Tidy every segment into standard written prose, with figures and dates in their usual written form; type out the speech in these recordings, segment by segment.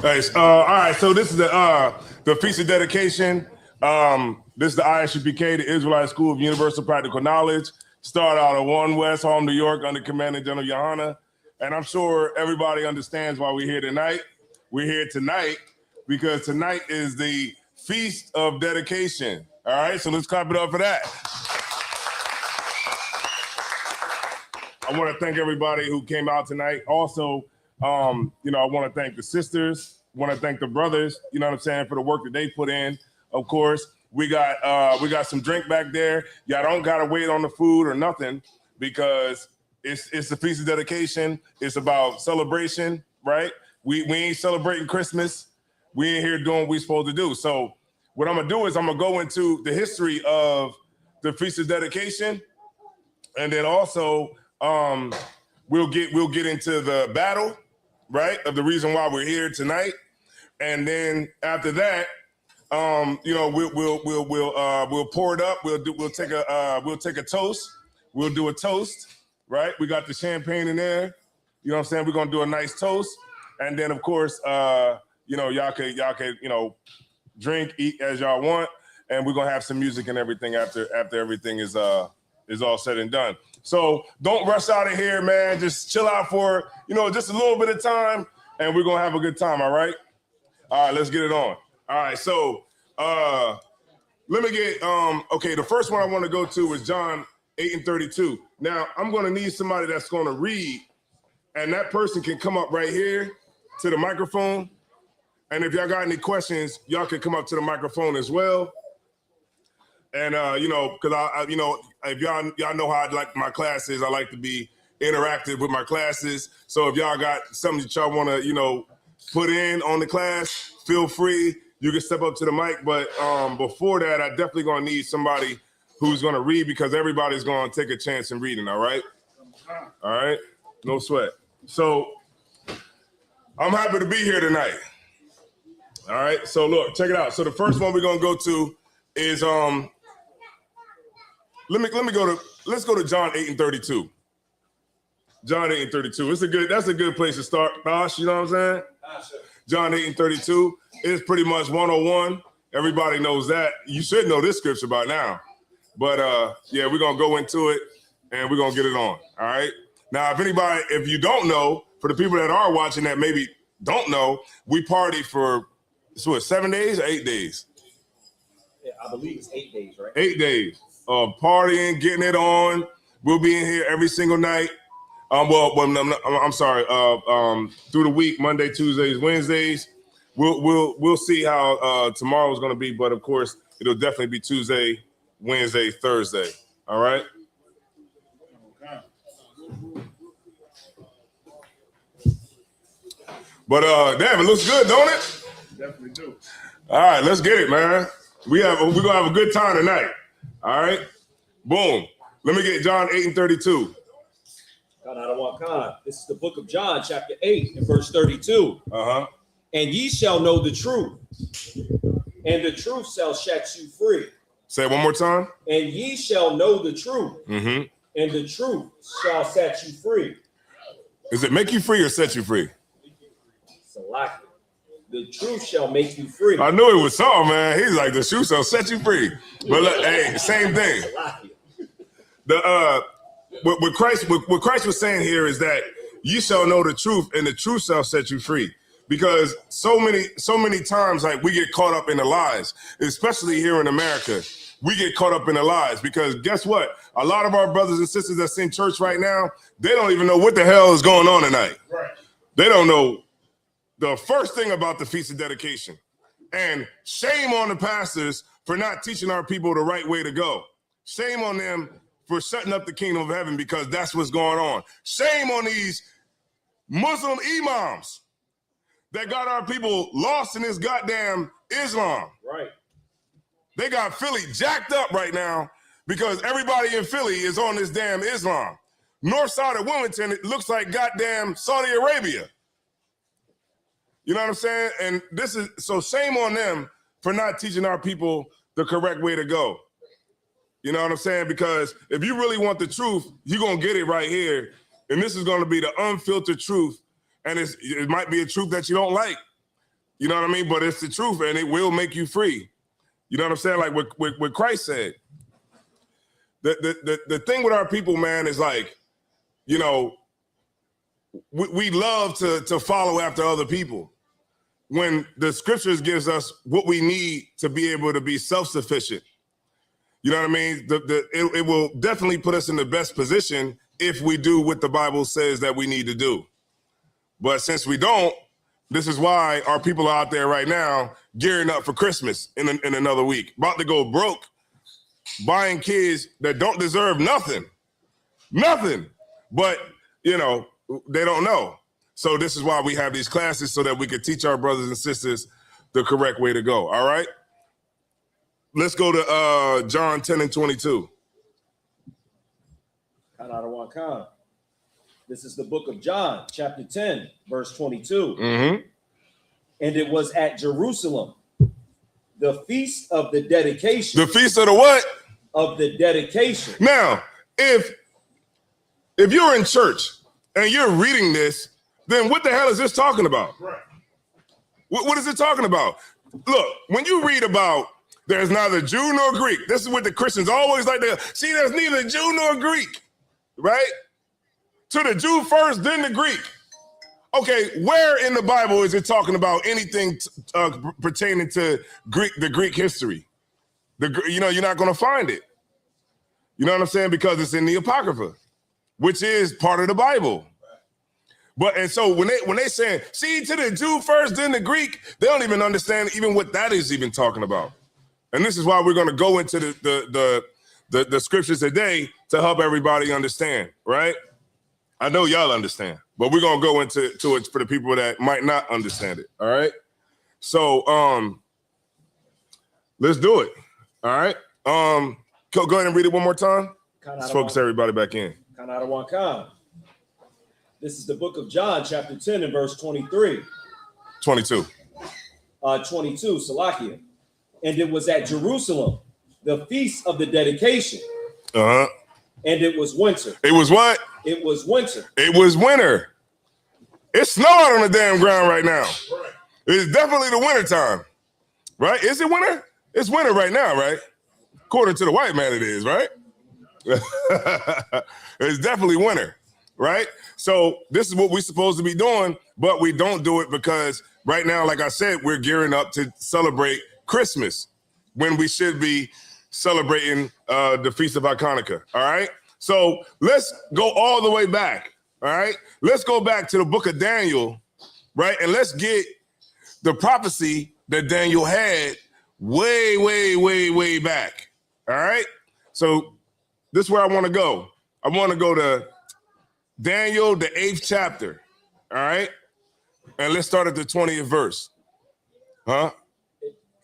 Nice. All right, so this is the Feast of Dedication. This is the ISUPK, the Israelite School of Universal Practical Knowledge. Start out of 1 West Home, New York, under Commanding General Hachaanakah. And I'm sure everybody understands why we're here tonight. We're here tonight because tonight is the Feast of Dedication. All right, so let's clap it up for that. I want to thank everybody who came out tonight. Also, I want to thank the sisters. I want to thank the brothers, you know what I'm saying, for the work that they put in. Of course, we got some drink back there. Y'all don't gotta wait on the food or nothing because it's the Feast of Dedication. It's about celebration, right? We ain't celebrating Christmas. We ain't here doing what we're supposed to do. So what I'm gonna do is I'm gonna go into the history of the Feast of Dedication, and then also we'll get into the battle, right, of the reason why we're here tonight. And then after that, we'll pour it up. We'll take a toast. We'll do a toast, right? We got the champagne in there. You know what I'm saying? We're gonna do a nice toast, and then of course, y'all can drink, eat as y'all want, and we're gonna have some music and everything after everything is all said and done. So don't rush out of here, man. Just chill out for just a little bit of time, and we're gonna have a good time. All right. All right, let's get it on. All right, so let me get okay. The first one I want to go to is John 8:32. Now I'm going to need somebody that's going to read, and that person can come up right here to the microphone. And if y'all got any questions, y'all can come up to the microphone as well. And because if y'all know how I like my classes, I like to be interactive with my classes. So if y'all got something that y'all want to put in on the class, feel free. You can step up to the mic, but before that, I definitely gonna need somebody who's gonna read because everybody's gonna take a chance in reading. All right, no sweat. So I'm happy to be here tonight. All right, so look, check it out. So the first one we're gonna go to is let's go to John 8:32. John 8:32. That's a good place to start, Bosh. You know what I'm saying? John 8:32 is pretty much 101. Everybody knows that. You should know this scripture by now. But yeah, we're gonna go into it and we're gonna get it on. All right. Now, if you don't know, for the people that are watching that maybe don't know, we party for 7 days or 8 days? Yeah, I believe it's 8 days, right? 8 days of partying, getting it on. We'll be in here every single night. I'm sorry. Through the week, Monday, Tuesdays, Wednesdays. We'll see how tomorrow's going to be, but of course, it'll definitely be Tuesday, Wednesday, Thursday. All right. Okay. But damn, it looks good, don't it? Definitely do. All right, let's get it, man. We're gonna have a good time tonight. All right. Boom. Let me get John 8:32. Hachaanakah. This is the book of John, chapter 8, and verse 32. And ye shall know the truth, and the truth shall set you free. Say it one more time. And ye shall know the truth, and the truth shall set you free. Is it make you free or set you free? Salaki. The truth shall make you free. I knew it was something, man. He's like, the truth shall set you free. But look, hey, same thing. What Christ was saying here is that you shall know the truth, and the truth shall set you free. Because so many times, like, we get caught up in the lies, especially here in America. We get caught up in the lies because guess what? A lot of our brothers and sisters that's in church right now, they don't even know what the hell is going on tonight. Right. They don't know the first thing about the Feast of Dedication. And shame on the pastors for not teaching our people the right way to go. Shame on them for shutting up the kingdom of heaven because that's what's going on. Shame on these Muslim imams that got our people lost in this goddamn Islam. Right. They got Philly jacked up right now because everybody in Philly is on this damn Islam. North side of Wilmington, it looks like goddamn Saudi Arabia. You know what I'm saying? And so shame on them for not teaching our people the correct way to go. You know what I'm saying? Because if you really want the truth, you're going to get it right here. And this is going to be the unfiltered truth. And it might be a truth that you don't like. You know what I mean? But it's the truth, and it will make you free. You know what I'm saying? Like what Christ said. The thing with our people, man, is like, you know, we love to follow after other people when the scriptures gives us what we need to be able to be self-sufficient. You know what I mean? It will definitely put us in the best position if we do what the Bible says that we need to do. But since we don't, this is why our people are out there right now gearing up for Christmas in another week, about to go broke, buying kids that don't deserve nothing, but, you know, they don't know. So this is why we have these classes, so that we can teach our brothers and sisters the correct way to go. All right. Let's go to John 10 and 22. Hachaanakah. This is the book of John, chapter 10, verse 22. Mm-hmm. And it was at Jerusalem, the feast of the dedication. The feast of the what? Of the dedication. Now, if you're in church and you're reading this, then what the hell is this talking about? Right. What is it talking about? Look, when you read about there's neither Jew nor Greek, this is what the Christians always like to see. There's neither Jew nor Greek, right? To the Jew first, then the Greek. Okay, where in the Bible is it talking about anything pertaining to the Greek history? You know, you're not going to find it. You know what I'm saying? Because it's in the Apocrypha, which is part of the Bible. But and so when they saying, see, to the Jew first, then the Greek, they don't even understand even what that is even talking about. And this is why we're going to go into the scriptures today to help everybody understand, right? I know y'all understand, but we're going to go into it for the people that might not understand it, all right? So let's do it, all right? Go ahead and read it one more time. Let's focus everybody back in. Hachaanakah. This is the book of John, chapter 10 and verse 23. 22. 22, Salakia. And it was at Jerusalem, the feast of the dedication. Uh-huh. And it was winter. It was what? It was winter. It was winter. It's snowing on the damn ground right now. Right. It's definitely the winter time, right? Is it winter? It's winter right now, right? According to the white man, it is, right? It's definitely winter, right? So this is what we're supposed to be doing, but we don't do it because right now, like I said, we're gearing up to celebrate Christmas when we should be celebrating the Feast of Hachaanakah, all right? So let's go all the way back, all right? Let's go back to the book of Daniel, right? And let's get the prophecy that Daniel had way, way, way, way back, all right? So this is where I want to go. I want to go to Daniel, the 8th chapter, all right? And let's start at the 20th verse. Huh?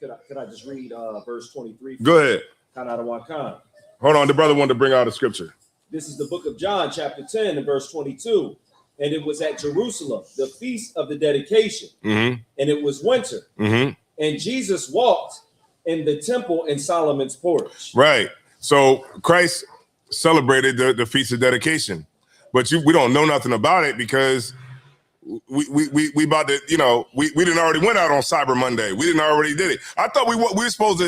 Could I just read verse 23? Go ahead. Hachaanakah. Hold on, the brother wanted to bring out a scripture. This is the book of John, chapter 10 and verse 22. And it was at Jerusalem, the feast of the dedication. Mm-hmm. And it was winter. Mm-hmm. And Jesus walked in the temple in Solomon's porch. Right. So Christ celebrated the feast of dedication. But we don't know nothing about it because we about to, you know, we didn't already went out on Cyber Monday. We didn't already did it. I thought we were supposed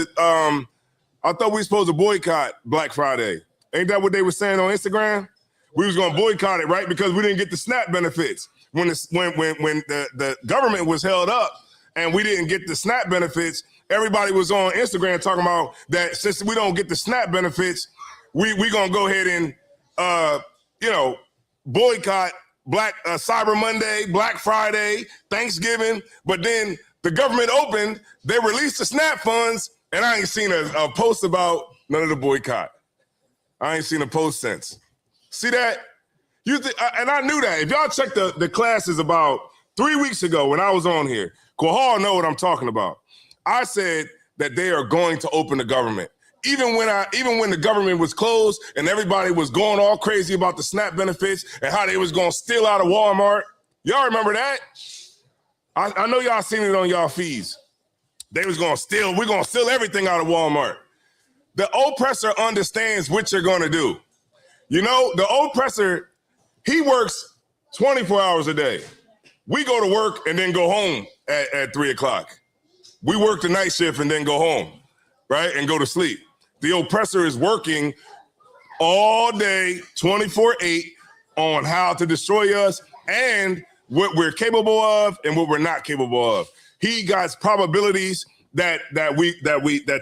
to boycott Black Friday. Ain't that what they were saying on Instagram? We was gonna boycott it, right? Because we didn't get the SNAP benefits when the government was held up and we didn't get the SNAP benefits. Everybody was on Instagram talking about that. Since we don't get the SNAP benefits, we gonna go ahead and boycott Black Cyber Monday, Black Friday, Thanksgiving. But then the government opened, they released the SNAP funds, and I ain't seen a post about none of the boycott. I ain't seen a post since. See that? And I knew that. If y'all check the classes about 3 weeks ago when I was on here, Quahal know what I'm talking about. I said that they are going to open the government. Even when the government was closed and everybody was going all crazy about the SNAP benefits and how they was going to steal out of Walmart. Y'all remember that? I know y'all seen it on y'all feeds. They was going to steal. We're going to steal everything out of Walmart. The oppressor understands what you're going to do. You know, the oppressor, he works 24 hours a day. We go to work and then go home at 3 o'clock. We work the night shift and then go home, right? And go to sleep. The oppressor is working all day, 24/8 on how to destroy us and what we're capable of and what we're not capable of. He got probabilities that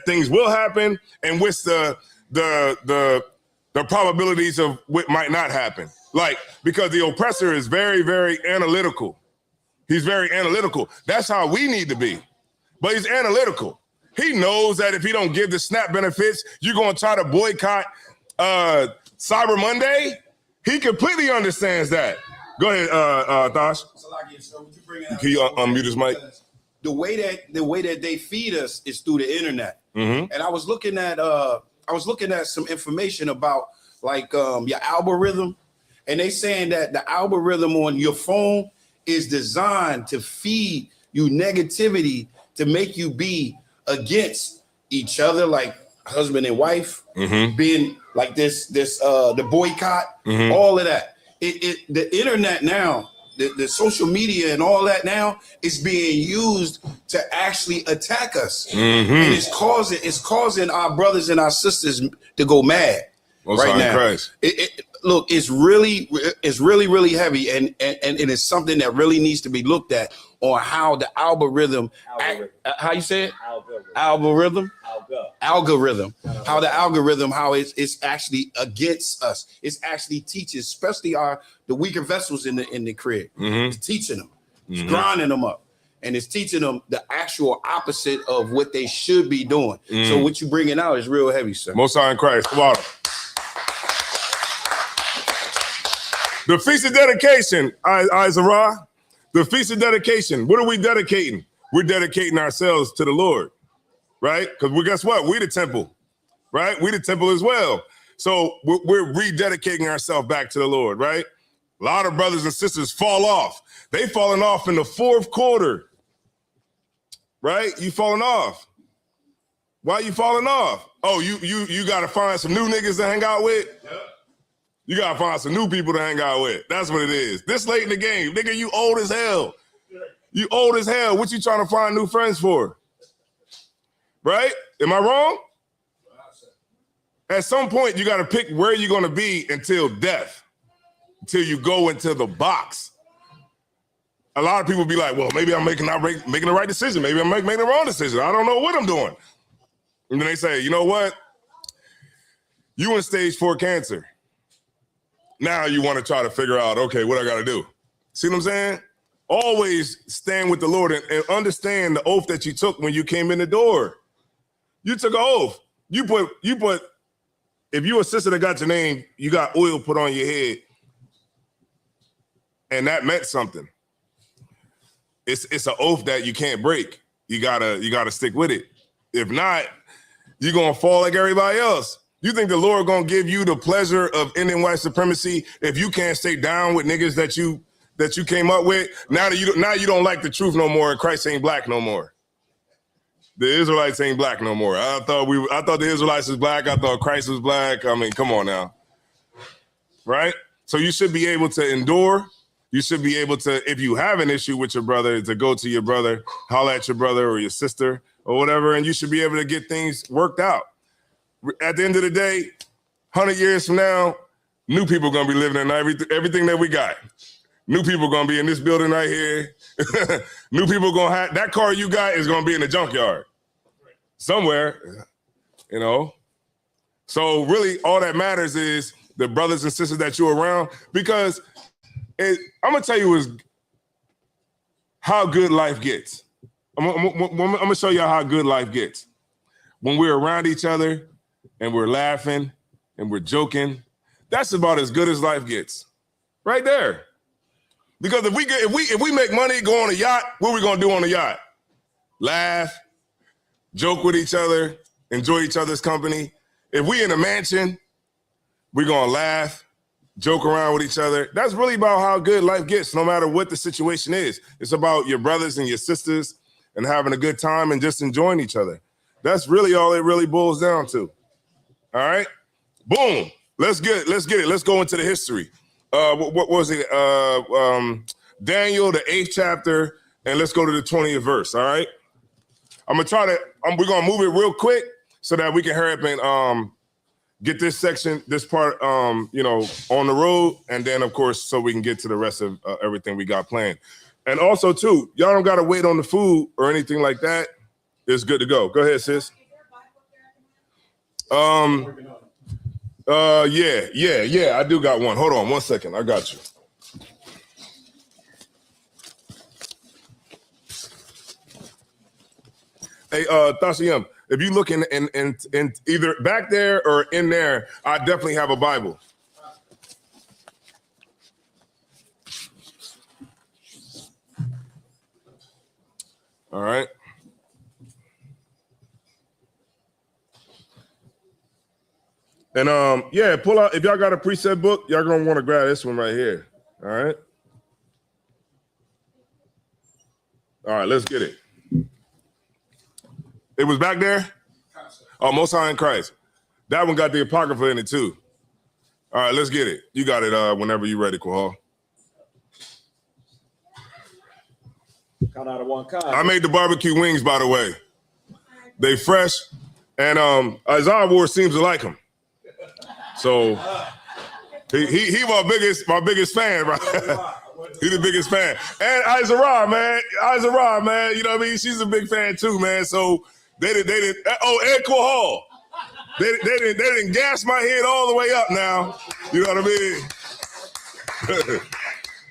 things will happen and with the probabilities of what might not happen. Like, because the oppressor is very, very analytical. He's very analytical. That's how we need to be. But he's analytical. He knows that if he don't give the SNAP benefits, you're going to try to boycott Cyber Monday. He completely understands that. Go ahead, Thosh. Can you unmute his mic? The way that they feed us is through the internet. Mm-hmm. And I was looking at some information about like your algorithm, and they saying that the algorithm on your phone is designed to feed you negativity to make you be against each other, like husband and wife, being like this the boycott, all of that. The internet now, the social media and all that now is being used to actually attack us, and it's causing our brothers and our sisters to go mad right now. Look, it's really heavy, and it's something that really needs to be looked at on how the algorithm. How you say it? Algorithm. How the algorithm, how it's actually against us. It's actually teaching, especially the weaker vessels in the crib. It's teaching them, it's grinding them up, and it's teaching them the actual opposite of what they should be doing. So what you bringing out is real heavy, sir. Most High in Christ. Come on. The Feast of Dedication, Isaiah. The Feast of Dedication. What are we dedicating? We're dedicating ourselves to the Lord, right? Because guess what? We're the temple, right? We're the temple as well. So we're rededicating ourselves back to the Lord, right? A lot of brothers and sisters fall off. They falling off in the fourth quarter, right? You falling off. Why you falling off? Oh, you got to find some new niggas to hang out with? Yep. You got to find some new people to hang out with. That's what it is. This late in the game, nigga, you old as hell. You old as hell. What you trying to find new friends for? Right? Am I wrong? At some point, you got to pick where you're going to be until death, until you go into the box. A lot of people be like, well, maybe I'm making the right decision. Maybe I'm making the wrong decision. I don't know what I'm doing. And then they say, you know what? You in stage 4 cancer. Now you want to try to figure out, okay, what I got to do. See what I'm saying? Always stand with the Lord and understand the oath that you took when you came in the door. You took an oath. You put, if you a sister that got your name, you got oil put on your head. And that meant something. It's an oath that you can't break. You gotta stick with it. If not, you're gonna fall like everybody else. You think the Lord gonna give you the pleasure of ending white supremacy if you can't stay down with niggas that you came up with? Now you don't like the truth no more, and Christ ain't black no more. The Israelites ain't black no more. I thought the Israelites was black. I thought Christ was black. I mean, come on now, right? So you should be able to endure. You should be able to, if you have an issue with your brother, to go to your brother, holler at your brother or your sister or whatever, and you should be able to get things worked out. At the end of the day, 100 years from now, new people are going to be living in everything that we got. New people are going to be in this building right here. New people are going to have, that car you got is going to be in the junkyard somewhere, you know. So really all that matters is the brothers and sisters that you're around, because I'm going to tell you is how good life gets. I'm going to show you how good life gets. When we're around each other, and we're laughing and we're joking, that's about as good as life gets, right there. Because if we make money, go on a yacht, what are we gonna do on a yacht? Laugh, joke with each other, enjoy each other's company. If we in a mansion, we're gonna laugh, joke around with each other. That's really about how good life gets, no matter what the situation is. It's about your brothers and your sisters and having a good time and just enjoying each other. That's really all it really boils down to. All right, boom. Let's get it. Let's go into the history. What was it? Daniel, the 8th chapter, and let's go to the 20th verse. All right. We're gonna move it real quick so that we can hurry up and get this part, on the road, and then of course so we can get to the rest of everything we got planned. And also too, y'all don't gotta wait on the food or anything like that. It's good to go. Go ahead, sis. Yeah, I do got one. Hold on 1 second. I got you. Hey, Thashiyam, if you look in either back there or in there, I definitely have a Bible. All right. And pull out, if y'all got a preset book, y'all gonna want to grab this one right here. All right. All right, let's get it. It was back there? Oh, Most High in Christ. That one got the Apocrypha in it too. All right, let's get it. You got it whenever you're ready, Quahal. I made the barbecue wings, by the way. They fresh, and Isaiah Ward seems to like them. So he my biggest fan, right? He's the biggest fan. And Isaiah, man, you know what I mean? She's a big fan too, man. So they didn't. Oh, Ed Quahal. They didn't gas my head all the way up now. You know what I mean?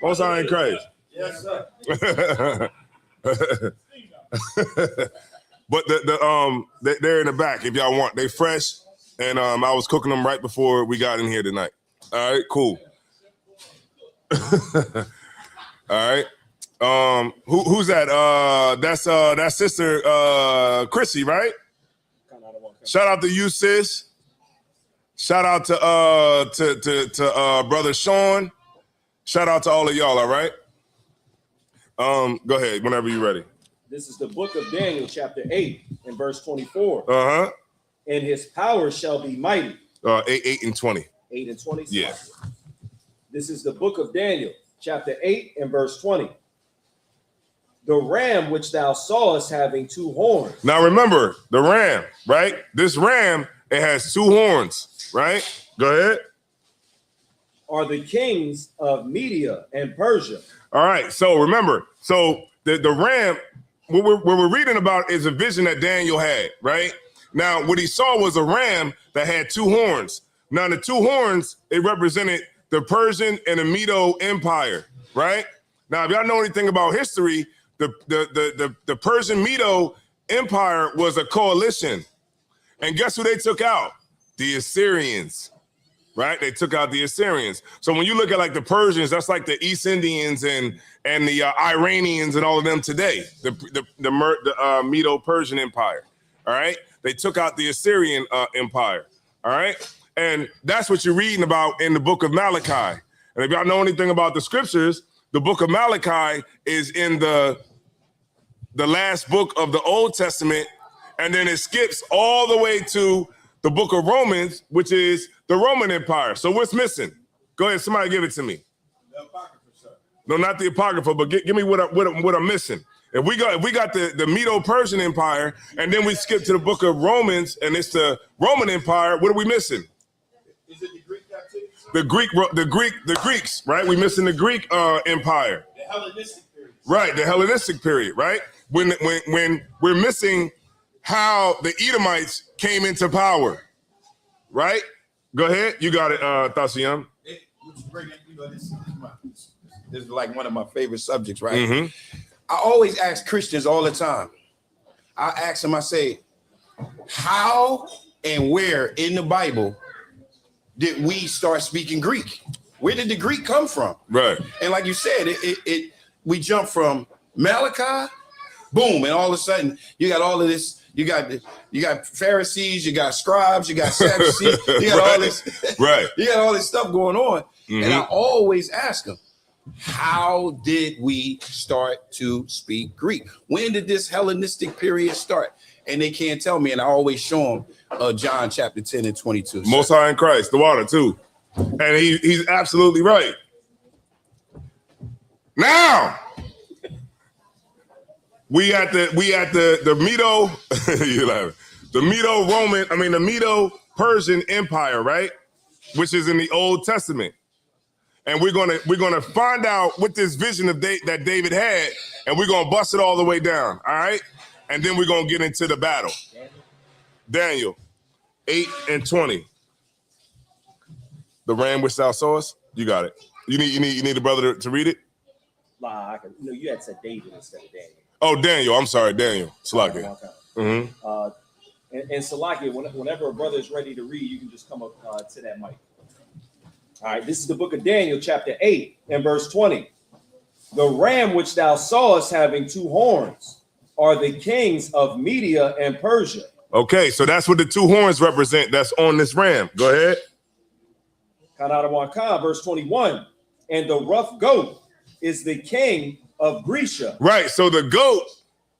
Most High in Christ. Yes, sir. But they're in the back if y'all want. They fresh, and I was cooking them right before we got in here tonight. All right, cool. All right. Who's that? That's sister Chrissy, right? Shout out to you, sis. Shout out to brother Sean. Shout out to all of y'all. All right. Go ahead whenever you're ready. This is the book of Daniel, chapter 8, and verse 24. Uh-huh. And his power shall be mighty. 8 and 20. 8 and 20. Yeah. This is the book of Daniel, chapter 8, and verse 20. The ram which thou sawest having 2 horns. Now remember the ram, right? This ram, it has 2 horns, right? Go ahead. Are the kings of Media and Persia. All right. So remember, the ram, what we're reading about is a vision that Daniel had, right? Now, what he saw was a ram that had 2 horns. Now, the 2 horns, it represented the Persian and the Medo Empire, right? Now, if y'all know anything about history, the Persian Medo Empire was a coalition. And guess who they took out? The Assyrians, right? They took out the Assyrians. So when you look at like the Persians, that's like the East Indians and the Iranians and all of them today, the Medo-Persian Empire, all right? They took out the Assyrian Empire, all right? And that's what you're reading about in the book of Malachi. And if y'all know anything about the scriptures, the book of Malachi is in the last book of the Old Testament, and then it skips all the way to the book of Romans, which is the Roman Empire. So what's missing? Go ahead, somebody give it to me. The Apocrypha, sir. No, not the Apocrypha, but give me what I'm missing. If we got the Medo-Persian Empire, and then we skip to the book of Romans, and it's the Roman Empire, what are we missing? Is it the Greek captivity? The Greeks, right? We missing the Greek Empire. The Hellenistic period. Right, the Hellenistic period, right? When we're missing how the Edomites came into power, right? Go ahead, you got it, Thasiyam. This is like one of my favorite subjects, right? Mm-hmm. I always ask Christians all the time. I ask them, I say, how and where in the Bible did we start speaking Greek? Where did the Greek come from? Right. And like you said, we jump from Malachi, boom, and all of a sudden you got all of this. You got Pharisees, you got scribes, you got Sadducees, you got all this. Right. You got all this stuff going on, Mm-hmm. and I always ask them, how did we start to speak Greek? When did this Hellenistic period start? And they can't tell me, and I always show them John chapter 10 and 22. Most High in Christ, the water too. And he's absolutely right. Now, we at the Medo, you laughing, the the Medo Persian Empire, right? Which is in the Old Testament. And we're gonna find out what this vision of that David had, and we're gonna bust it all the way down, all right? And then we're gonna get into the battle. Daniel 8:20. The ram which thou sawest, you got it. You need a brother to read it? Nah, no, you had said David instead of Daniel. Oh, Daniel. I'm sorry, Daniel. Salakia. And Salakia, whenever a brother is ready to read, you can just come up to that mic. All right, this is the book of Daniel, chapter 8 and verse 20. The ram which thou sawest having 2 horns are the kings of Media and Persia. Okay, so that's what the 2 horns represent. That's on this ram. Go ahead. Hachaanakah, verse 21. And the rough goat is the king of Grecia. Right, so the goat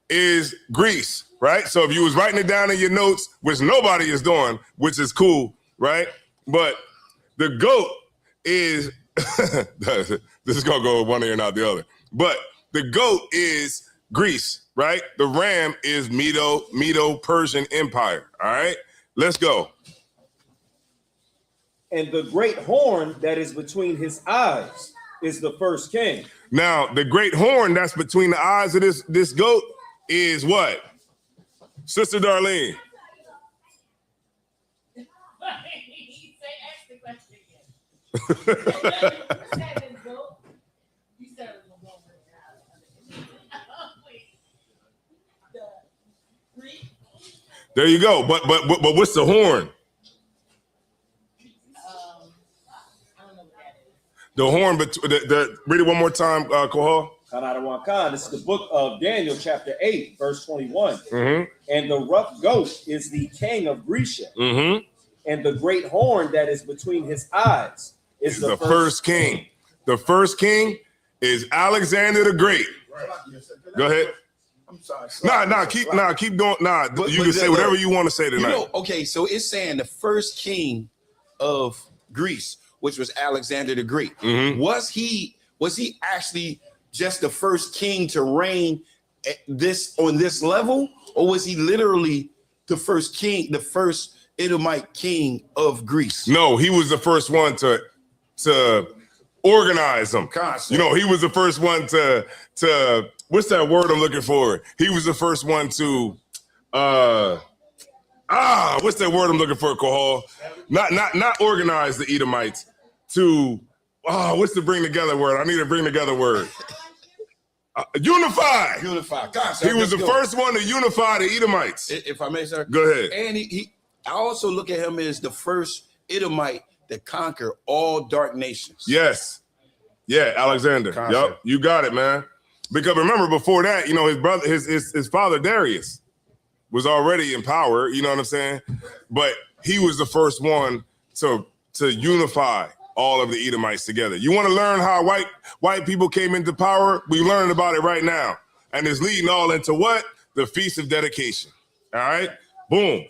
is Greece, right? So if you was writing it down in your notes, which nobody is doing, which is cool, right? But the goat is, this is gonna go one ear and out the other. But the goat is Greece, right? The ram is Medo Persian Empire. All right, let's go. And the great horn that is between his eyes is the first king. Now, the great horn that's between the eyes of this goat is what? Sister Darlene. There you go. But what's the horn? The horn, read it one more time, Kohal. This is the book of Daniel, chapter 8, verse 21. Mm-hmm. And the rough goat is the king of Grecia. Mm-hmm. And the great horn that is between his eyes is the first king. The first king is Alexander the Great. Go ahead. I'm sorry. Keep doing. You can say whatever you want to say tonight. Okay, so it's saying the first king of Greece, which was Alexander the Great. Mm-hmm. Was he actually just the first king to reign on this level, or was he literally the first king, the first Edomite king of Greece? No, he was the first one to organize them. Concept. You know, he was the first one to what's that word I'm looking for? He was the first one to what's that word I'm looking for, Kohal? Not organize the Edomites. To what's the bring together word? I need a bring together word. Unify. Concept. He was the first one to unify the Edomites. If I may, sir. Go ahead. And I also look at him as the first Edomite to conquer all dark nations. Yes. Yeah, Alexander. Yep, you got it, man. Because remember, before that, you know, his brother, his father Darius was already in power. You know what I'm saying? But he was the first one to unify all of the Edomites together. You want to learn how white people came into power? We learned about it right now, and it's leading all into what? The Feast of Dedication. All right, boom.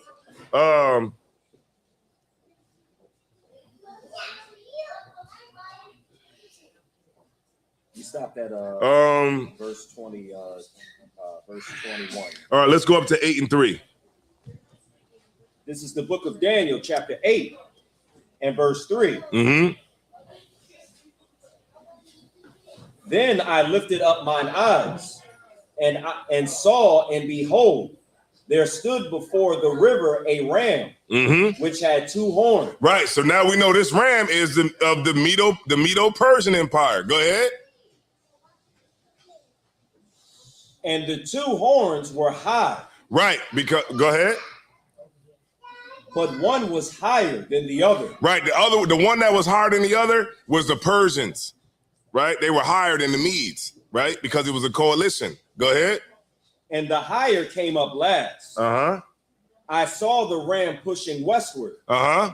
You stopped at verse 20, verse 21. All right, let's go up to 8 and 3. This is the book of Daniel, chapter 8 and verse 3. Mm-hmm. Then I lifted up mine eyes and saw, and behold, there stood before the river a ram, mm-hmm. which had 2 horns. Right. So now we know this ram is of the Medo Persian Empire. Go ahead. And the 2 horns were high. Right. Because go ahead. But one was higher than the other. Right. The one that was higher than the other was the Persians. Right. They were higher than the Medes. Right. Because it was a coalition. Go ahead. And the higher came up last. Uh-huh. I saw the ram pushing westward. Uh-huh.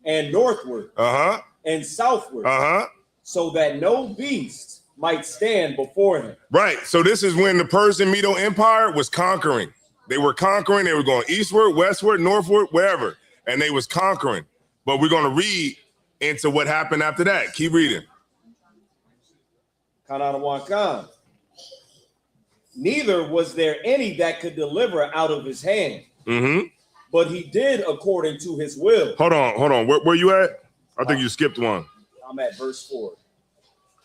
And northward. Uh-huh. And southward. Uh-huh. So that no beast might stand before him. Right. So this is when the Persian Medo Empire was conquering. They were conquering. They were going eastward, westward, northward, wherever. And they was conquering. But we're going to read into what happened after that. Keep reading. Hachaanakah. Neither was there any that could deliver out of his hand. But he did according to his will. Hold on. Where you at? I think you skipped one. I'm at verse 4.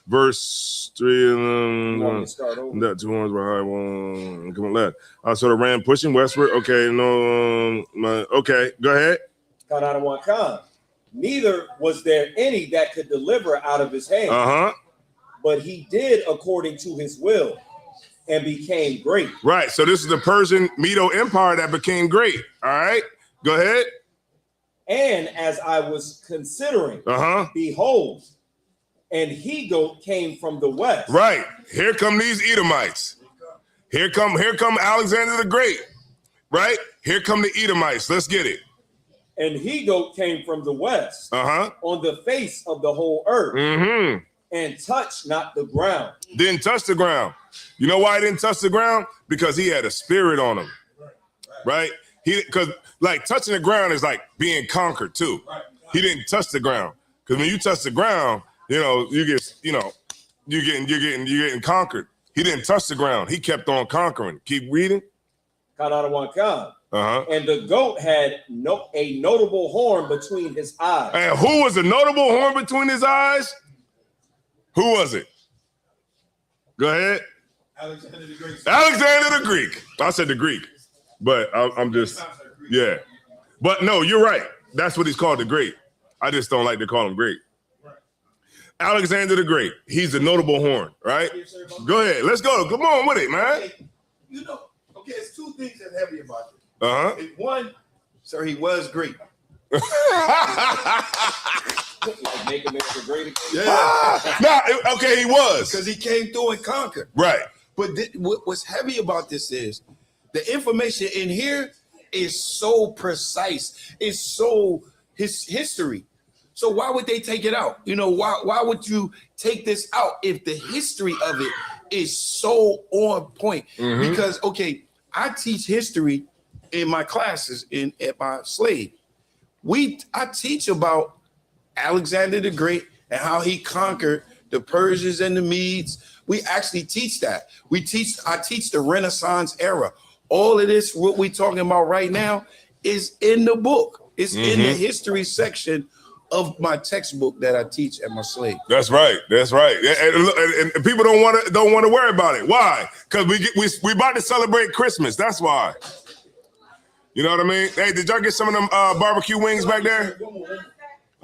Verse 3. You want me to start over? That 2 ones behind one. Come on, left. I sort of ran pushing westward. Okay, no. Okay, go ahead. Hachaanakah. Neither was there any that could deliver out of his hand. But he did according to his will and became great. Right. So this is the Persian Medo Empire that became great. All right. Go ahead. And as I was considering, behold, an he-goat came from the west. Right. Here come these Edomites. Here come Alexander the Great. Right. Here come the Edomites. Let's get it. And he-goat came from the west on the face of the whole earth and touched not the ground. Didn't touch the ground. You know why he didn't touch the ground? Because he had a spirit on him. Right? Because like touching the ground is like being conquered too. He didn't touch the ground. Because when you touch the ground, you're getting conquered. He didn't touch the ground. He kept on conquering. Keep reading. Hachaanakah. And the goat had a notable horn between his eyes. And who was the notable horn between his eyes? Who was it? Go ahead. Alexander the Great. Alexander the Greek. I said the Greek, but I'm just, yeah. But no, you're right. That's what he's called, the Great. I just don't like to call him Great. Alexander the Great. He's the notable horn, right? Go ahead. Let's go. Come on with it, man. Okay, it's two things that's heavy about it. One, sir, he was great. Make America great again. Yeah. Okay, he was. Because he came through and conquered. Right. But what's heavy about this is the information in here is so precise. It's so his history. So why would they take it out? Why would you take this out if the history of it is so on point? Because, okay, I teach history in my classes at my slave. I teach about Alexander the Great and how he conquered the Persians and the Medes. We actually teach that. I teach the Renaissance era. All of this, what we're talking about right now, is in the book. It's in the history section of my textbook that I teach at my slave. That's right. That's right. And people don't want to worry about it. Why? Because we about to celebrate Christmas. That's why. You know what I mean? Hey, did y'all get some of them barbecue wings back there?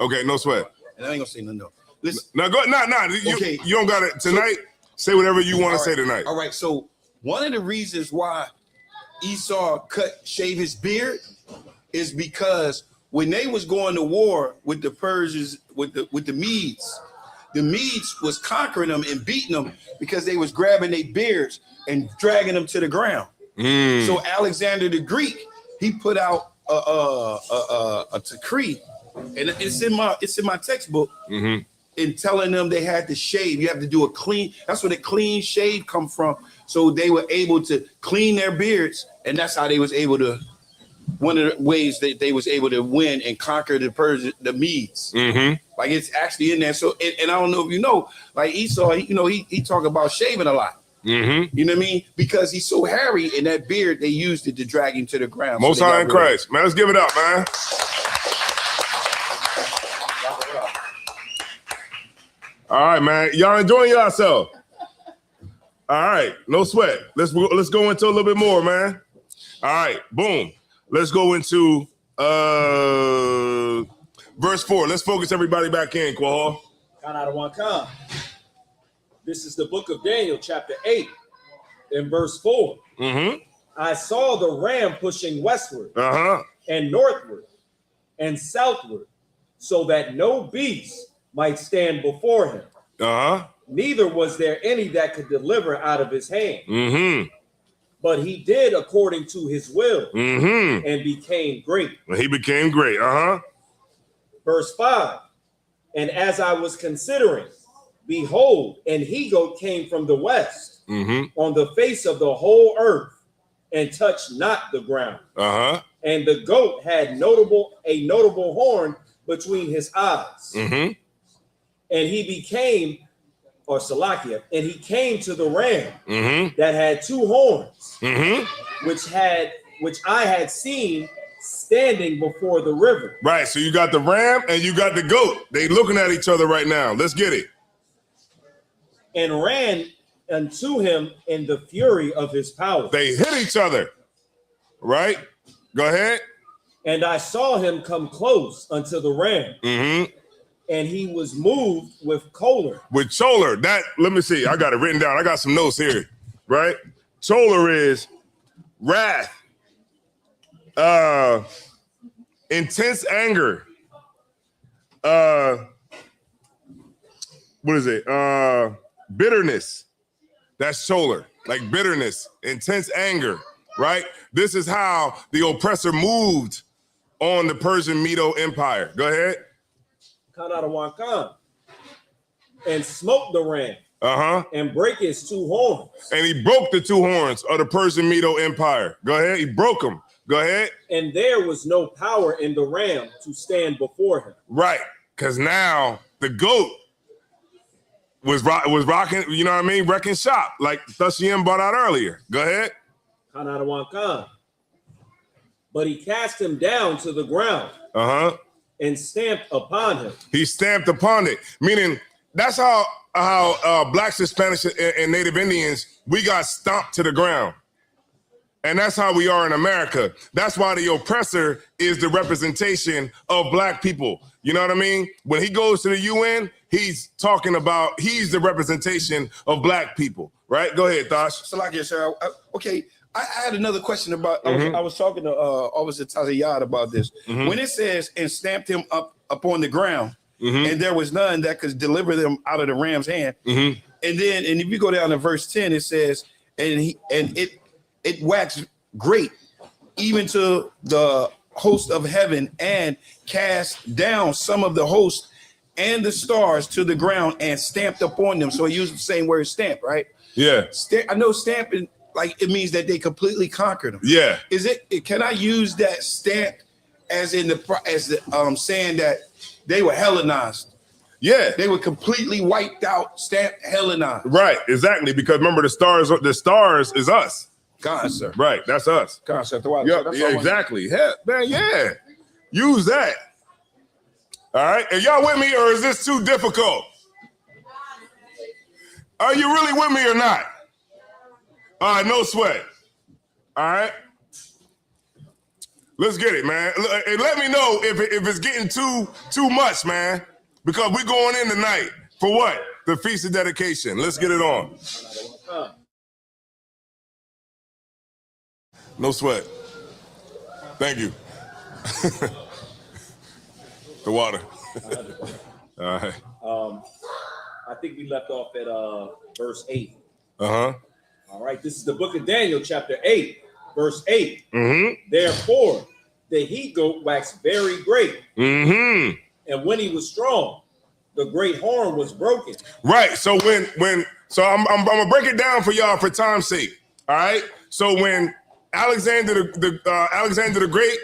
Okay, no sweat. And I ain't gonna say nothing. Listen. Now go. Okay. You don't got it tonight. Say whatever you want to say tonight. All right. So one of the reasons why Esau shave his beard is because when they was going to war with the Persians, with the Medes was conquering them and beating them because they was grabbing their beards and dragging them to the ground. So Alexander the Greek, he put out a decree, and it's in my textbook, in telling them they had to shave. You have to do a clean. That's where the clean shave come from. So they were able to clean their beards, and that's how they was able to. One of the ways that they was able to win and conquer the Medes. Like it's actually in there. So and I don't know if you know, like Esau, he talk about shaving a lot. You know what I mean? Because he's so hairy, and that beard, they used it to drag him to the ground. Most High in Christ, man. Let's give it up, man. All right, man. Y'all enjoying yourself? All right, no sweat. Let's go into a little bit more, man. All right, boom. Let's go into verse 4. Let's focus everybody back in, Quahal. Hachaanakah. This is the book of Daniel, chapter 8, in verse 4. I saw the ram pushing westward and northward and southward, so that no beast might stand before him. Neither was there any that could deliver out of his hand. But he did according to his will and became great. He became great. Verse 5. And as I was considering, behold, an he-goat came from the west on the face of the whole earth and touched not the ground. And the goat had a notable horn between his eyes. And he became or Salakia, and he came to the ram that had 2 horns, which I had seen standing before the river. Right. So you got the ram and you got the goat. They looking at each other right now. Let's get it. And ran unto him in the fury of his power. They hit each other. Right. Go ahead. And I saw him come close unto the ram. And he was moved with choler. With choler. That, let me see. I got it written down. I got some notes here. Right. Choler is wrath. Intense anger. What is it? Bitterness. That's choler. Like bitterness, intense anger, right? This is how the oppressor moved on the Persian Medo Empire. Go ahead. Hachaanakah, and smote the ram. And break his 2 horns. And he broke the 2 horns of the Persian Medo Empire. Go ahead. He broke them. Go ahead. And there was no power in the ram to stand before him. Right. Because now the goat was rocking, you know what I mean? Wrecking shop, like Thashiem brought out earlier. Go ahead. Hachaanakah. But he cast him down to the ground. And stamped upon him. He stamped upon it. Meaning that's how Blacks, Hispanics, and Native Indians, we got stomped to the ground. And that's how we are in America. That's why the oppressor is the representation of Black people. You know what I mean? When he goes to the UN, he's talking about, he's the representation of Black people, right? Go ahead, Thosh. Salakia, sir. Okay, I had another question about, I was talking to Officer Tazayad about this. When it says, and stamped him upon the ground, and there was none that could deliver them out of the ram's hand. And then, and if you go down to verse 10, it says, and it waxed great, even to the host of heaven, and cast down some of the host and the stars to the ground and stamped upon them. So he used the same word, stamp, right? Yeah. I know stamping, like, it means that they completely conquered them. Yeah. Is it? Can I use that stamp as in the saying that they were Hellenized? Yeah. They were completely wiped out, stamped, Hellenized. Right. Exactly. Because remember, the stars is us. God, sir. Right. That's us. God, sir. Yep, yeah, exactly. Yeah, man, yeah. Use that. All right. Are y'all with me, or is this too difficult? Are you really with me or not? All right, no sweat. All right. Let's get it, man. And let me know if it's getting too much, man. Because we're going in tonight for what? The Feast of Dedication. Let's get it on. No sweat. Thank you. The water. All right. I think we left off at verse 8. Uh-huh. All right. This is the book of Daniel, chapter 8, verse 8. Therefore, the he-goat waxed very great. And when he was strong, the great horn was broken. Right. So so I'm gonna break it down for y'all for time's sake. All right. So when Alexander the Great,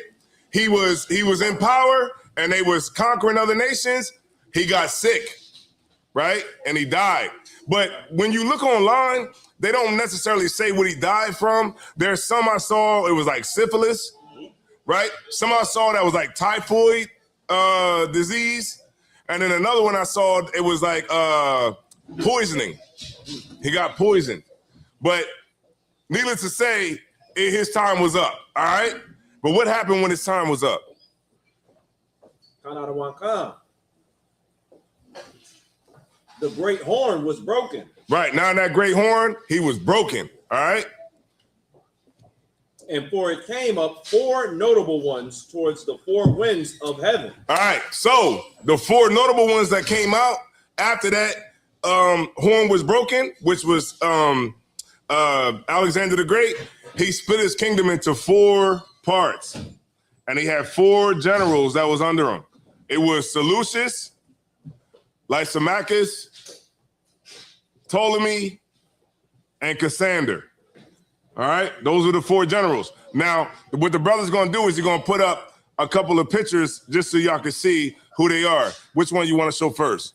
he was in power and they was conquering other nations. He got sick, right? And he died. But when you look online, they don't necessarily say what he died from. There's some I saw, it was like syphilis, right? Some I saw that was like typhoid disease. And then another one I saw, it was like poisoning. He got poisoned. But needless to say, his time was up, all right? But what happened when his time was up? The great horn was broken. Right, now that great horn, he was broken, all right? And for it came up 4 notable ones towards the 4 winds of heaven. All right, so the 4 notable ones that came out after that horn was broken, which was Alexander the Great. He split his kingdom into 4 parts, and he had 4 generals that was under him. It was Seleucus, Lysimachus, Ptolemy, and Cassander. All right, those are the 4 generals. Now, what the brother's gonna do is he's gonna put up a couple of pictures just so y'all can see who they are. Which one you want to show first?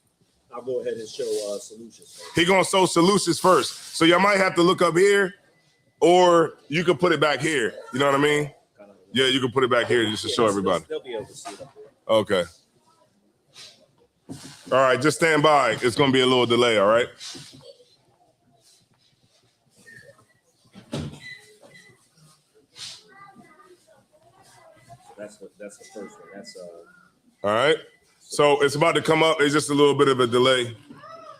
I'll go ahead and show solutions. He gonna show solutions first. So y'all might have to look up here, or you can put it back here. You know what I mean? Yeah, you can put it back here just to show everybody. They'll be able to see it up there. Okay. All right, just stand by. It's gonna be a little delay. All right. That's the first one. That's All right. So it's about to come up. There's just a little bit of a delay,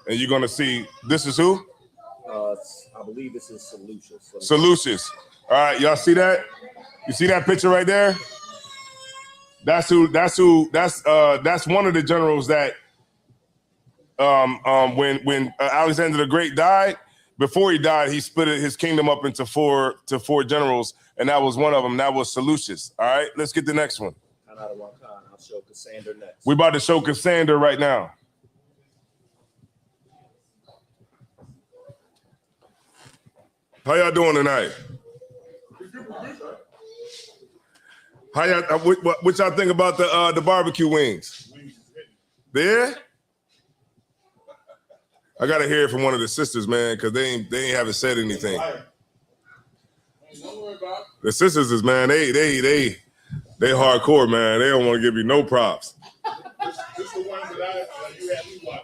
and you're gonna see. This is who? I believe this is Solutions. Solutions. All right, y'all see that? You see that picture right there? That's who. That's one of the generals that when Alexander the Great died. Before he died, he split his kingdom up into four generals, and that was one of them. That was Seleucus. All right, let's get the next one. I'll show Cassander next. We're about to show Cassander right now. How y'all doing tonight? How y'all? What y'all think about the barbecue wings? There? I gotta hear it from one of the sisters, man, because they ain't haven't said anything. The sisters is, man, they hardcore, man. They don't want to give you no props. This the ones that you had me watch.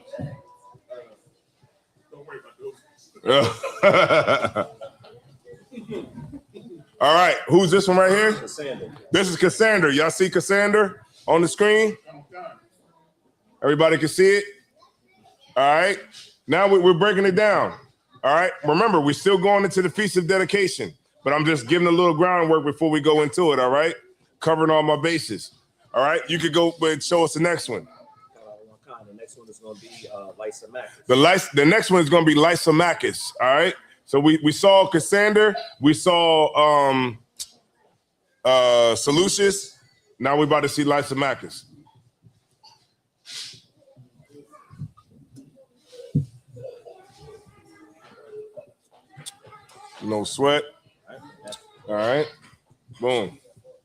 Don't worry about those. All right, who's this one right here? Cassander. This is Cassander. Y'all see Cassander on the screen? Everybody can see it? All right. Now we're breaking it down. All right. Remember, we're still going into the Feast of Dedication, but I'm just giving a little groundwork before we go into it. All right. Covering all my bases. All right. You could go and show us the next one. The next one is going to be Lysimachus. The next one is going to be Lysimachus. All right. So we saw Cassander. We saw Seleucus. Now we're about to see Lysimachus. No sweat. All right. Boom.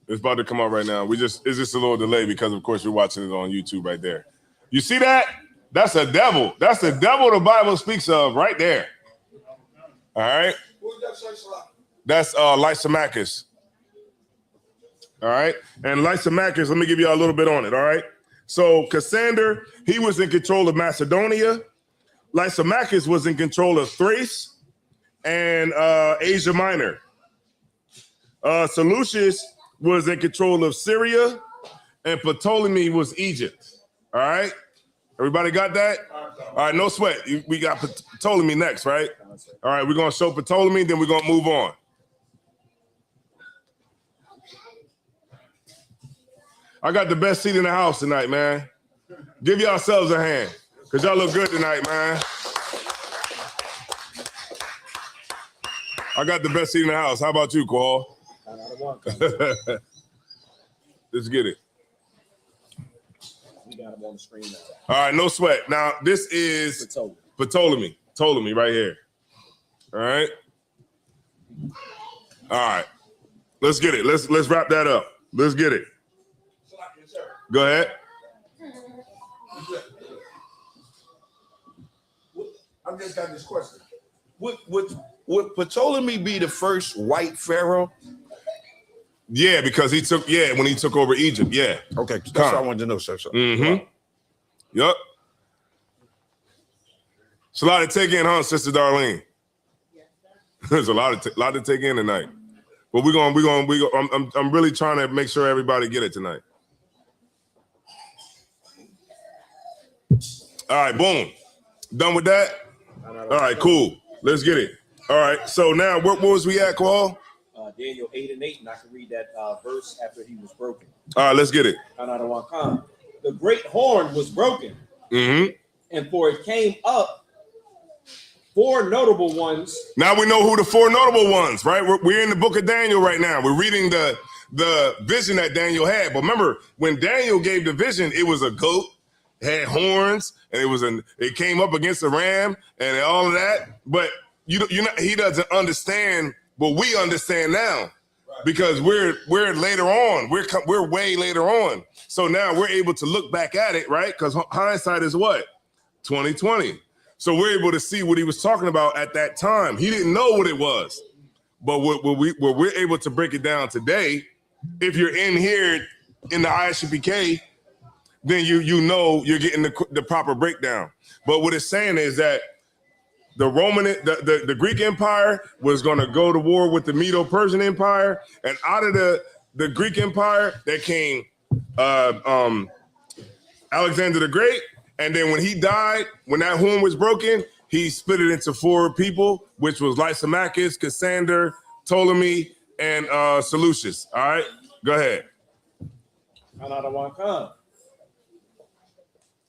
It's about to come out right now. It's just a little delay because, of course, you're watching it on YouTube right there. You see that? That's a devil. That's the devil the Bible speaks of right there. All right. That's Lysimachus. All right. And Lysimachus, let me give you a little bit on it. All right. So Cassander, he was in control of Macedonia. Lysimachus was in control of Thrace and Asia Minor. Seleucus was in control of Syria, and Ptolemy was Egypt. All right. Everybody got that? All right, no sweat. We got Ptolemy next, right? All right, we're going to show Ptolemy, then we're going to move on. I got the best seat in the house tonight, man. Give yourselves a hand, because y'all look good tonight, man. I got the best seat in the house. How about you, Qual? Let's get it. We got him on the screen now. All right, no sweat. Now, this is Ptolemy right here. All right. All right. Let's get it. Let's wrap that up. Let's get it. Go ahead. I just got this question. Would Ptolemy be the first white pharaoh? Yeah, because when he took over Egypt, yeah. Okay, that's what I wanted to know, sir. Mm-hmm. Yup. It's a lot to take in, huh, Sister Darlene? Yes, sir. There's a lot to take in tonight. But I'm really trying to make sure everybody get it tonight. All right, boom. Done with that? All right, cool. Let's get it. All right, so now where was we at, Qual? Daniel 8:8, and I can read that verse after he was broken. All right, let's get it. The great horn was broken, and for it came up 4 notable ones. Now we know who the 4 notable ones, right? We're in the book of Daniel right now. We're reading the vision that Daniel had. But remember, when Daniel gave the vision, it was a goat, had horns, and it came up against a ram and all of that. But he doesn't understand what we understand now, because we're later on. We're way later on. So now we're able to look back at it, right? Because hindsight is what? 2020. So we're able to see what he was talking about at that time. He didn't know what it was. But what we're able to break it down today, if you're in here in the ISUPK, then you know you're getting the proper breakdown. But what it's saying is that the the Greek Empire was going to go to war with the Medo-Persian Empire, and out of the Greek Empire that came Alexander the Great. And then when he died, when that horn was broken, he split it into 4 people, which was Lysimachus, Cassander, Ptolemy, and Seleucus. All right, go ahead. Hachaanakah.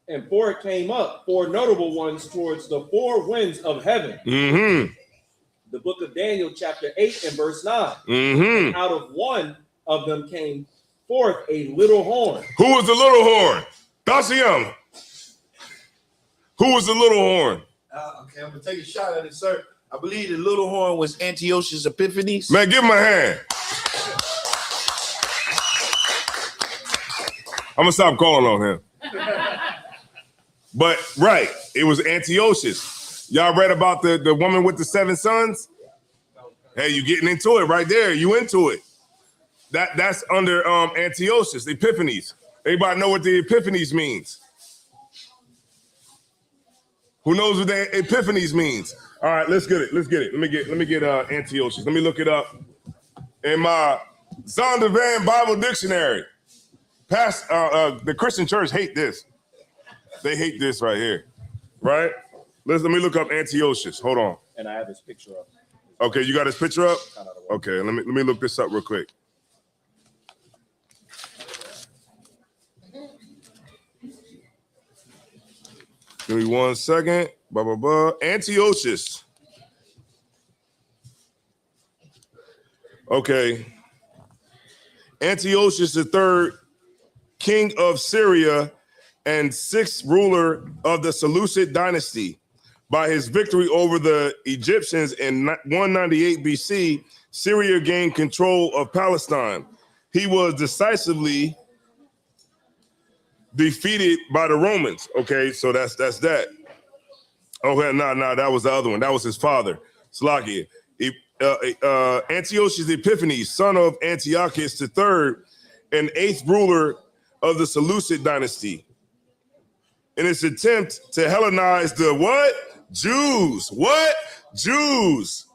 And 4 came up, 4 notable ones towards the 4 winds of heaven. Mm-hmm. The book of Daniel, chapter 8 and verse 9. Mm-hmm. And out of one of them came forth a little horn. Who was the little horn? Dacium. Who was the little horn? Okay, I'm gonna take a shot at it, sir. I believe the little horn was Antiochus Epiphanes. Man, give him a hand. I'm gonna stop calling on him. But right, it was Antiochus. Y'all read about the woman with the 7 sons? Hey, you getting into it right there. You into it. That's under Antiochus, Epiphanes. Anybody know what the Epiphanes means? Who knows what the Epiphanes means? All right, let's get it. Let's get it. Let me get Antiochus. Let me look it up in my Zondervan Bible Dictionary. The Christian church hate this. They hate this right here, right? Let me look up Antiochus. Hold on. And I have his picture up. Okay, you got his picture up? Okay, let me look this up real quick. Give me 1 second. Blah, blah, blah. Antiochus. Okay. Antiochus III, king of Syria and 6th ruler of the Seleucid dynasty. By his victory over the Egyptians in 198 BC, Syria gained control of Palestine. He was decisively defeated by the Romans. Okay, so that's that. Okay, no, that was the other one. That was his father, Slakia. Antiochus Epiphanes, son of Antiochus III, and 8th ruler of the Seleucid dynasty. In its attempt to Hellenize the what? Jews. What? Jews.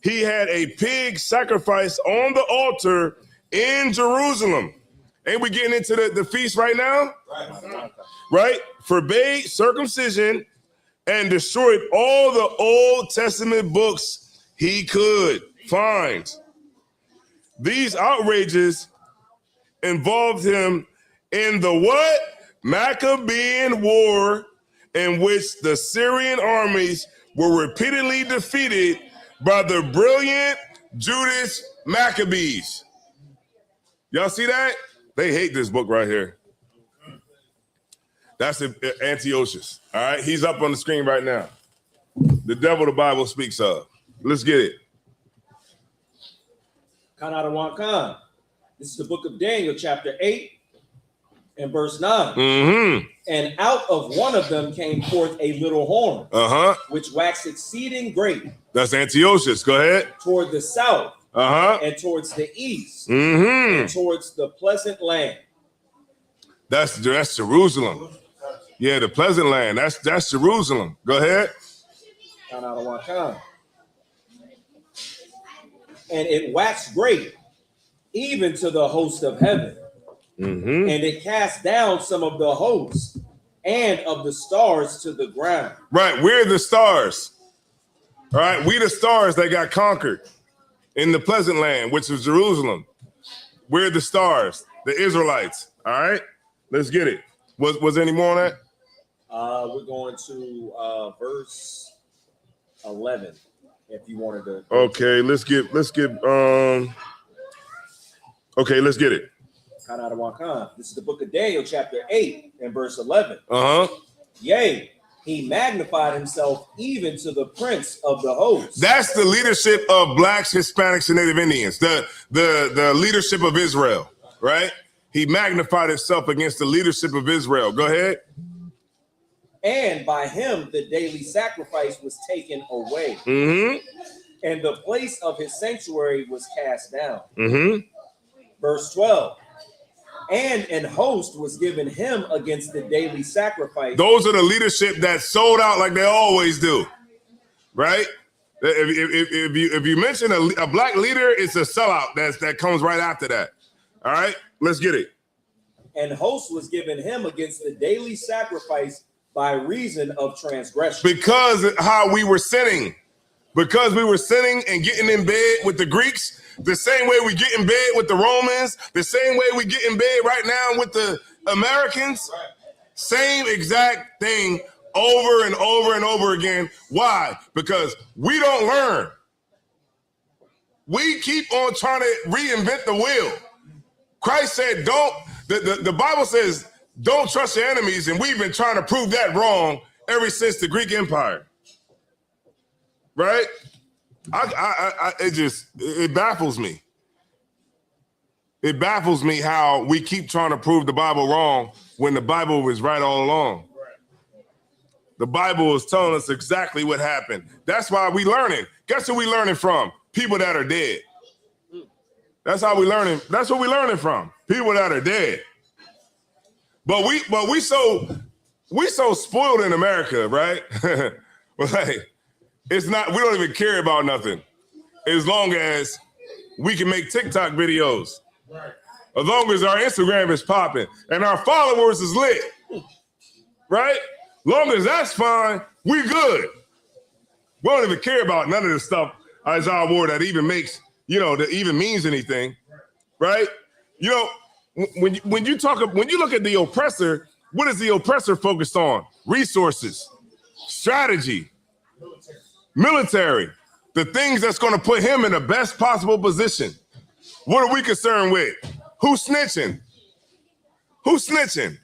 He had a pig sacrifice on the altar in Jerusalem. Ain't we getting into the feast right now? Right? Forbade circumcision and destroyed all the Old Testament books he could find. These outrages involved him in the what? Maccabean War, in which the Syrian armies were repeatedly defeated by the brilliant Judas Maccabees. Y'all see that? They hate this book right here. That's Antiochus. All right, he's up on the screen right now. The devil the Bible speaks of. Let's get it. Hachaanakah. This is the book of Daniel, chapter 8 and verse 9. Mm-hmm. And out of one of them came forth a little horn, which waxed exceeding great. That's Antiochus. Go ahead. Toward the south, and towards the east, and towards the pleasant land. That's Jerusalem. Yeah, the pleasant land. That's Jerusalem. Go ahead. Hachaanakah. And it waxed great, even to the host of heaven. And it cast down some of the hosts and of the stars to the ground. Right, we're the stars. All right, we the stars that got conquered in the pleasant land, which is Jerusalem. We're the stars, the Israelites. All right, let's get it. Was there any more on that? We're going to verse 11. If you wanted to. Okay, let's get. Okay, let's get it. Hachaanakah. This is the book of Daniel, chapter 8 and verse 11. Yea, he magnified himself even to the prince of the host. That's the leadership of blacks, Hispanics, and Native Indians. The leadership of Israel, right? He magnified himself against the leadership of Israel. Go ahead. And by him the daily sacrifice was taken away, and the place of his sanctuary was cast down. Verse 12. And an host was given him against the daily sacrifice. Those are the leadership that sold out like they always do, right? If you mention a black leader, it's a sellout that comes right after that. All right, let's get it. And host was given him against the daily sacrifice by reason of transgression. Because how we were sinning. Because we were sinning and getting in bed with the Greeks, the same way we get in bed with the Romans, the same way we get in bed right now with the Americans. Same exact thing over and over and over again. Why? Because we don't learn. We keep on trying to reinvent the wheel. Christ said, the Bible says, don't trust your enemies. And we've been trying to prove that wrong ever since the Greek Empire. Right? It baffles me. It baffles me how we keep trying to prove the Bible wrong when the Bible was right all along. The Bible is telling us exactly what happened. That's why we learning. Guess who we learning from? People that are dead. That's how we learning. That's what we learning from. People that are dead. But we so spoiled in America, right? Like, it's not, we don't even care about nothing as long as we can make TikTok videos. Right. As long as our Instagram is popping and our followers is lit. Right? Long as that's fine, we good. We don't even care about none of this stuff Isaiah wore that even makes, that even means anything. Right? When you look at the oppressor, what is the oppressor focused on? Resources, strategy, military, the things that's going to put him in the best possible position. What are we concerned with? Who's snitching? Who's snitching?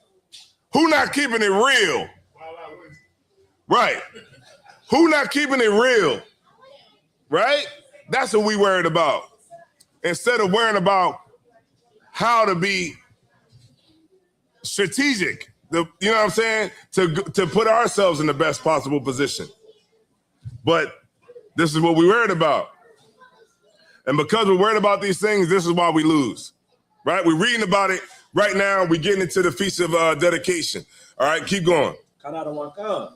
Who not keeping it real? Right. Who not keeping it real? Right? That's what we worried about. Instead of worrying about how to be strategic, you know what I'm saying? To put ourselves in the best possible position. But this is what we worried about. And because we're worried about these things, this is why we lose, right? We're reading about it right now. We're getting into the Feast of Dedication. All right, keep going. Hachaanakah.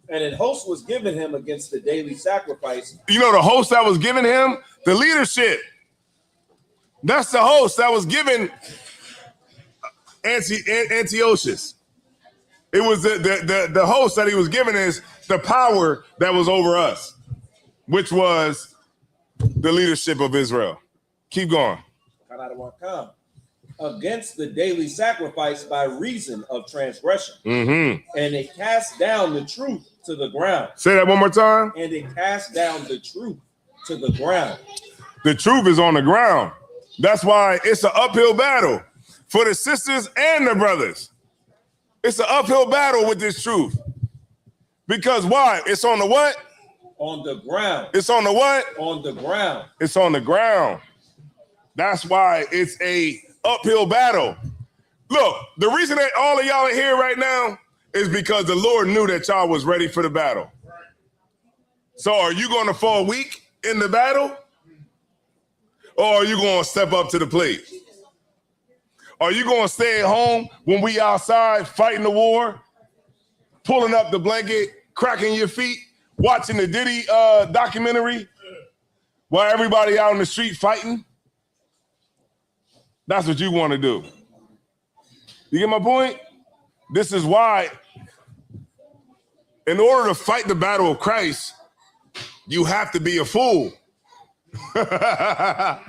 And an host was given him against the daily sacrifice. The host that was given him, the leadership. That's the host that was given Antiochus. It was the host that he was given is the power that was over us, which was the leadership of Israel. Keep going. Against the daily sacrifice by reason of transgression. And it cast down the truth to the ground. Say that one more time. And it cast down the truth to the ground. The truth is on the ground. That's why it's an uphill battle for the sisters and the brothers. It's an uphill battle with this truth. Because why? It's on the what? On the ground. It's on the what? On the ground. It's on the ground. That's why it's a uphill battle. Look, the reason that all of y'all are here right now is because the Lord knew that y'all was ready for the battle. So are you going to fall weak in the battle? Or are you going to step up to the plate? Are you going to stay at home when we outside fighting the war, pulling up the blanket, cracking your feet, watching the Diddy documentary while everybody out in the street fighting? That's what you want to do. You get my point? This is why, in order to fight the battle of Christ, you have to be a fool. You got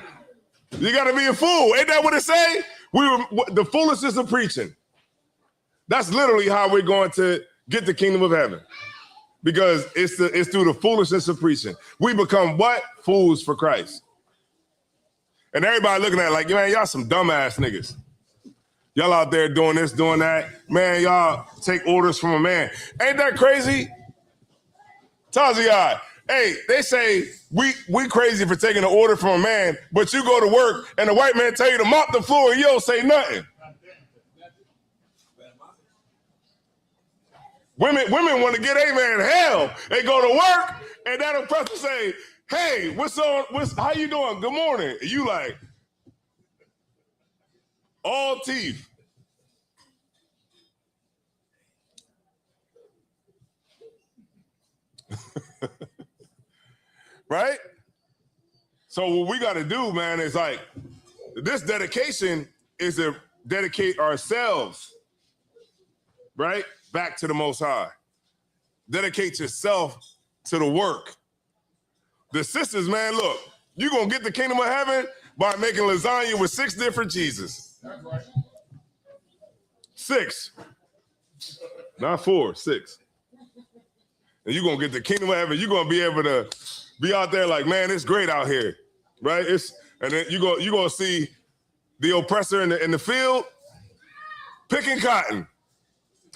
to be a fool. Ain't that what it say? The foolishness of preaching. That's literally how we're going to get the kingdom of heaven. Because it's through the foolishness of preaching. We become what? Fools for Christ. And everybody looking at it like, man, y'all some dumbass niggas. Y'all out there doing this, doing that. Man, y'all take orders from a man. Ain't that crazy? Taziai, hey, they say we crazy for taking an order from a man, but you go to work and the white man tell you to mop the floor and you don't say nothing. Women want to get a man hell. They go to work and that oppressor say, hey, how you doing? Good morning. And you like, all teeth. Right? So what we got to do, man, is like, this dedication is to dedicate ourselves, right, back to the Most High. Dedicate yourself to the work. The sisters, man, look, you're going to get the kingdom of heaven by making lasagna with 6 different cheeses. That's right. 6. Not 4, 6. And you're going to get the kingdom of heaven. You're going to be able to be out there like, man, it's great out here, right? And then you're going to see the oppressor in the field picking cotton.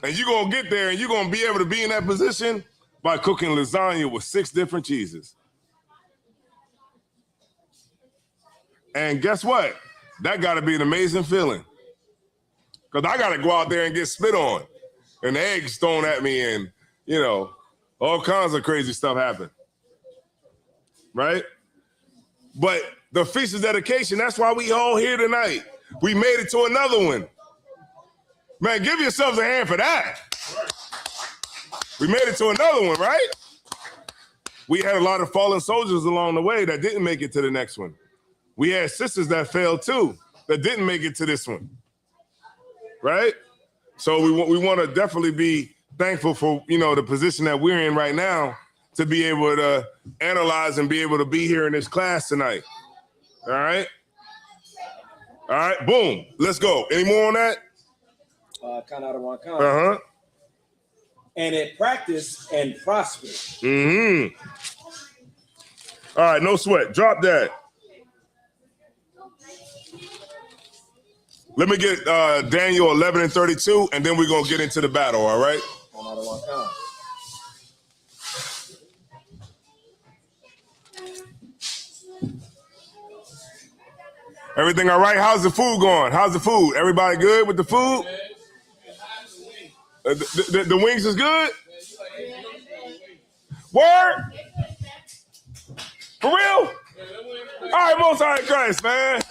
And you're going to get there and you're going to be able to be in that position by cooking lasagna with 6 different cheeses. And guess what? That got to be an amazing feeling. Because I got to go out there and get spit on and eggs thrown at me and, you know, all kinds of crazy stuff happen. Right? But the Feast of Dedication, that's why we all here tonight. We made it to another one. Man, give yourselves a hand for that. We made it to another one, right? We had a lot of fallen soldiers along the way that didn't make it to the next one. We had sisters that failed too, that didn't make it to this one, right? So we want to definitely be thankful for, you know, the position that we're in right now to be able to analyze and be able to be here in this class tonight. All right? All right, boom. Let's go. Any more on that? Hachaanakah. And it practiced and prospered. Mm-hmm. All right, no sweat. Drop that. Let me get Daniel 11 and 32, and then we're going to get into the battle, all right? Hachaanakah. Everything all right? How's the food going? How's the food? Everybody good with the food? The wings is good? Word? For real? All right, Most High in Christ, man.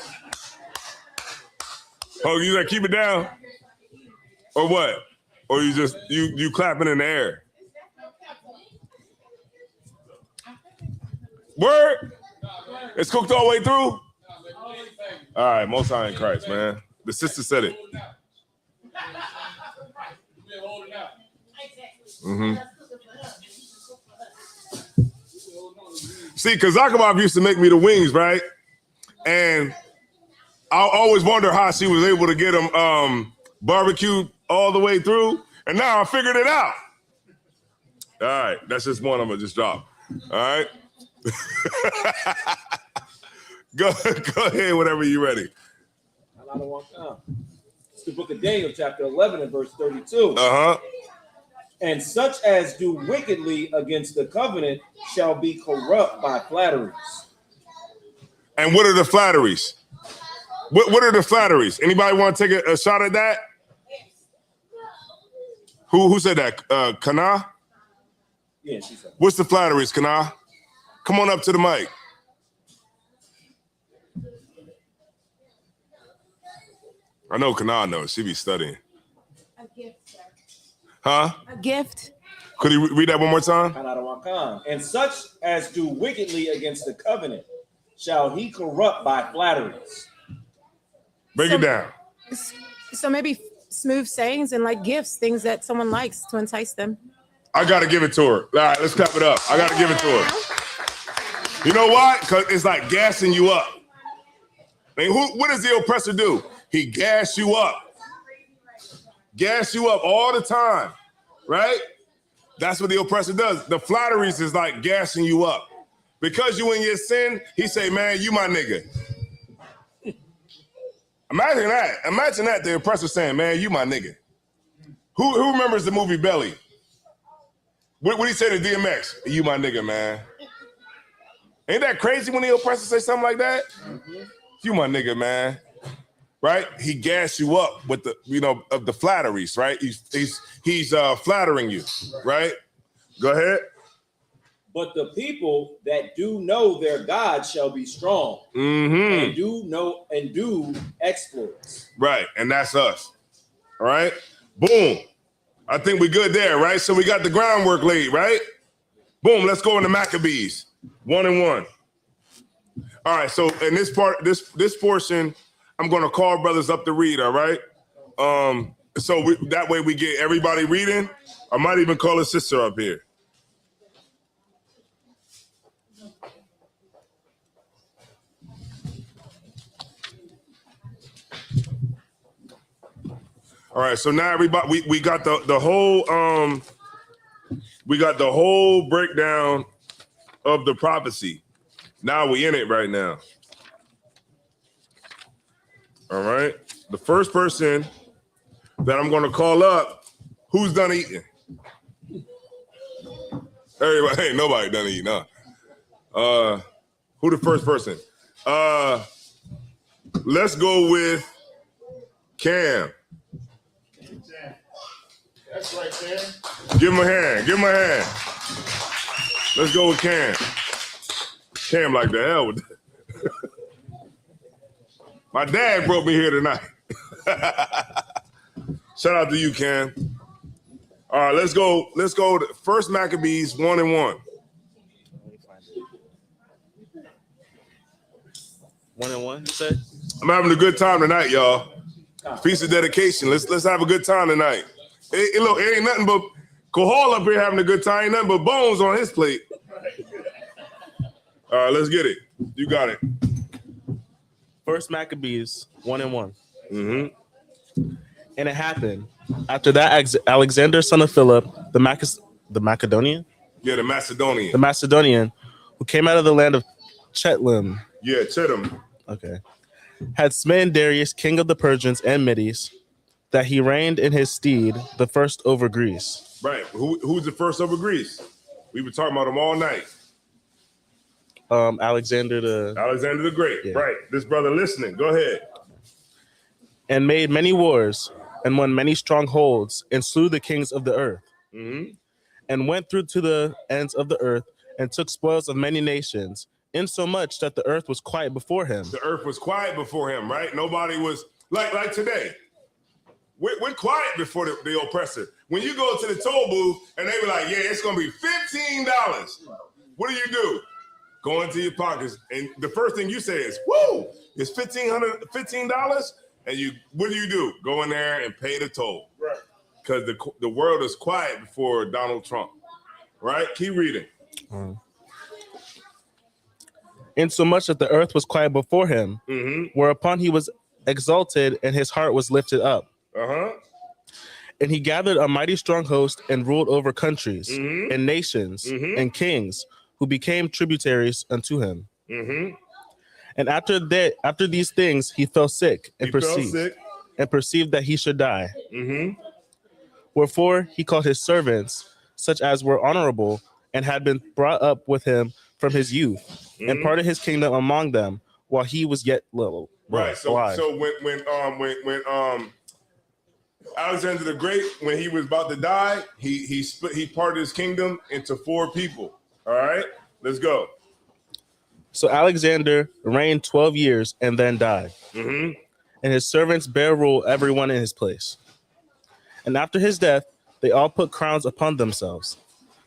Oh, you like keep it down? Or what? Or you just, you clapping in the air? Word? It's cooked all the way through? All right, Most High in Christ, man. The sister said it. Mm-hmm. See, because Zakabov used to make me the wings, right? And I always wonder how she was able to get them barbecued all the way through. And now I figured it out. All right, that's just one I'm going to just drop. All right? Go ahead whenever you're ready. It's the book of Daniel, chapter 11 and verse 32. Uh-huh. And such as do wickedly against the covenant shall be corrupt by flatteries. And what are the flatteries? What are the flatteries? Anybody want to take a shot at that? Who said that? Kana? Yeah, she said. What's the flatteries, Kana? Come on up to the mic. I know Kana knows. She be studying. A gift, sir. Huh? A gift. Could you read that one more time? And such as do wickedly against the covenant shall he corrupt by flatteries. Break it down. So maybe smooth sayings and like gifts, things that someone likes to entice them. I got to give it to her. All right, let's clap it up. I got to give it to her. You know why? Because it's like gassing you up. I mean, what does the oppressor do? He gas you up. Gas you up all the time, right? That's what the oppressor does. The flatteries is like gassing you up. Because you in your sin, he say, man, you my nigga. Imagine that. Imagine that, the oppressor saying, man, you my nigga. Who remembers the movie Belly? What he say to DMX? You my nigga, man. Ain't that crazy when the oppressor say something like that? You my nigga, man. right? He gas you up with the, of the flatteries, right? He's flattering you, right? Go ahead. But the people that do know their God shall be strong and do exploits. Right, and that's us. All right, boom. I think we're good there, right? So we got the groundwork laid, right? Boom. Let's go into Maccabees 1-1. All right. So in this portion, I'm going to call brothers up to read. All right. So that way we get everybody reading. I might even call a sister up here. All right, so now everybody, we got the whole breakdown of the prophecy. Now we in it right now. All right, the first person that I'm going to call up, who's done eating? Everybody, ain't nobody done eating, huh? Who the first person? Let's go with Cam. That's right there. Give him a hand. Give him a hand. Let's go with Cam. Cam like the hell with that. My dad brought me here tonight. Shout out to you, Cam. All right, let's go. Let's go to First Maccabees 1-1. 1-1, you said? I'm having a good time tonight, y'all. Feast of dedication. Let's have a good time tonight. It ain't nothing but Kahal up here having a good time. Ain't nothing but bones on his plate. All right, let's get it. You got it. First Maccabees 1-1. Mm-hmm. And it happened after that, Alexander, son of Philip, the Macedonian? Yeah, the Macedonian. The Macedonian, who came out of the land of Chetlim. Yeah, Chetam. Okay. Had smitten Darius, king of the Persians and Medes, that he reigned in his stead, the first over Greece. Right. Who's the first over Greece? We were talking about him all night. Alexander the Great. Yeah. Right. This brother listening. Go ahead. And made many wars, and won many strongholds, and slew the kings of the earth. Mm-hmm. And went through to the ends of the earth, and took spoils of many nations, insomuch that the earth was quiet before him. The earth was quiet before him, right? Nobody was like today. We're quiet before the oppressor. When you go to the toll booth and they be like, yeah, it's going to be $15. What do? Go into your pockets. And the first thing you say is, whoa, it's $15. And what do? Go in there and pay the toll. Right. Because the world is quiet before Donald Trump. Right? Keep reading. Insomuch that the earth was quiet before him, whereupon he was exalted and his heart was lifted up. And he gathered a mighty strong host and ruled over countries and nations and kings who became tributaries unto him. And after these things, he fell sick and perceived that he should die. Wherefore he called his servants, such as were honorable and had been brought up with him from his youth, and parted his kingdom among them while he was yet little. Right. So alive. when Alexander the Great, when he was about to die, he parted his kingdom into 4 people. All right, let's go. So Alexander reigned 12 years and then died. And his servants bare rule everyone in his place. And after his death, they all put crowns upon themselves.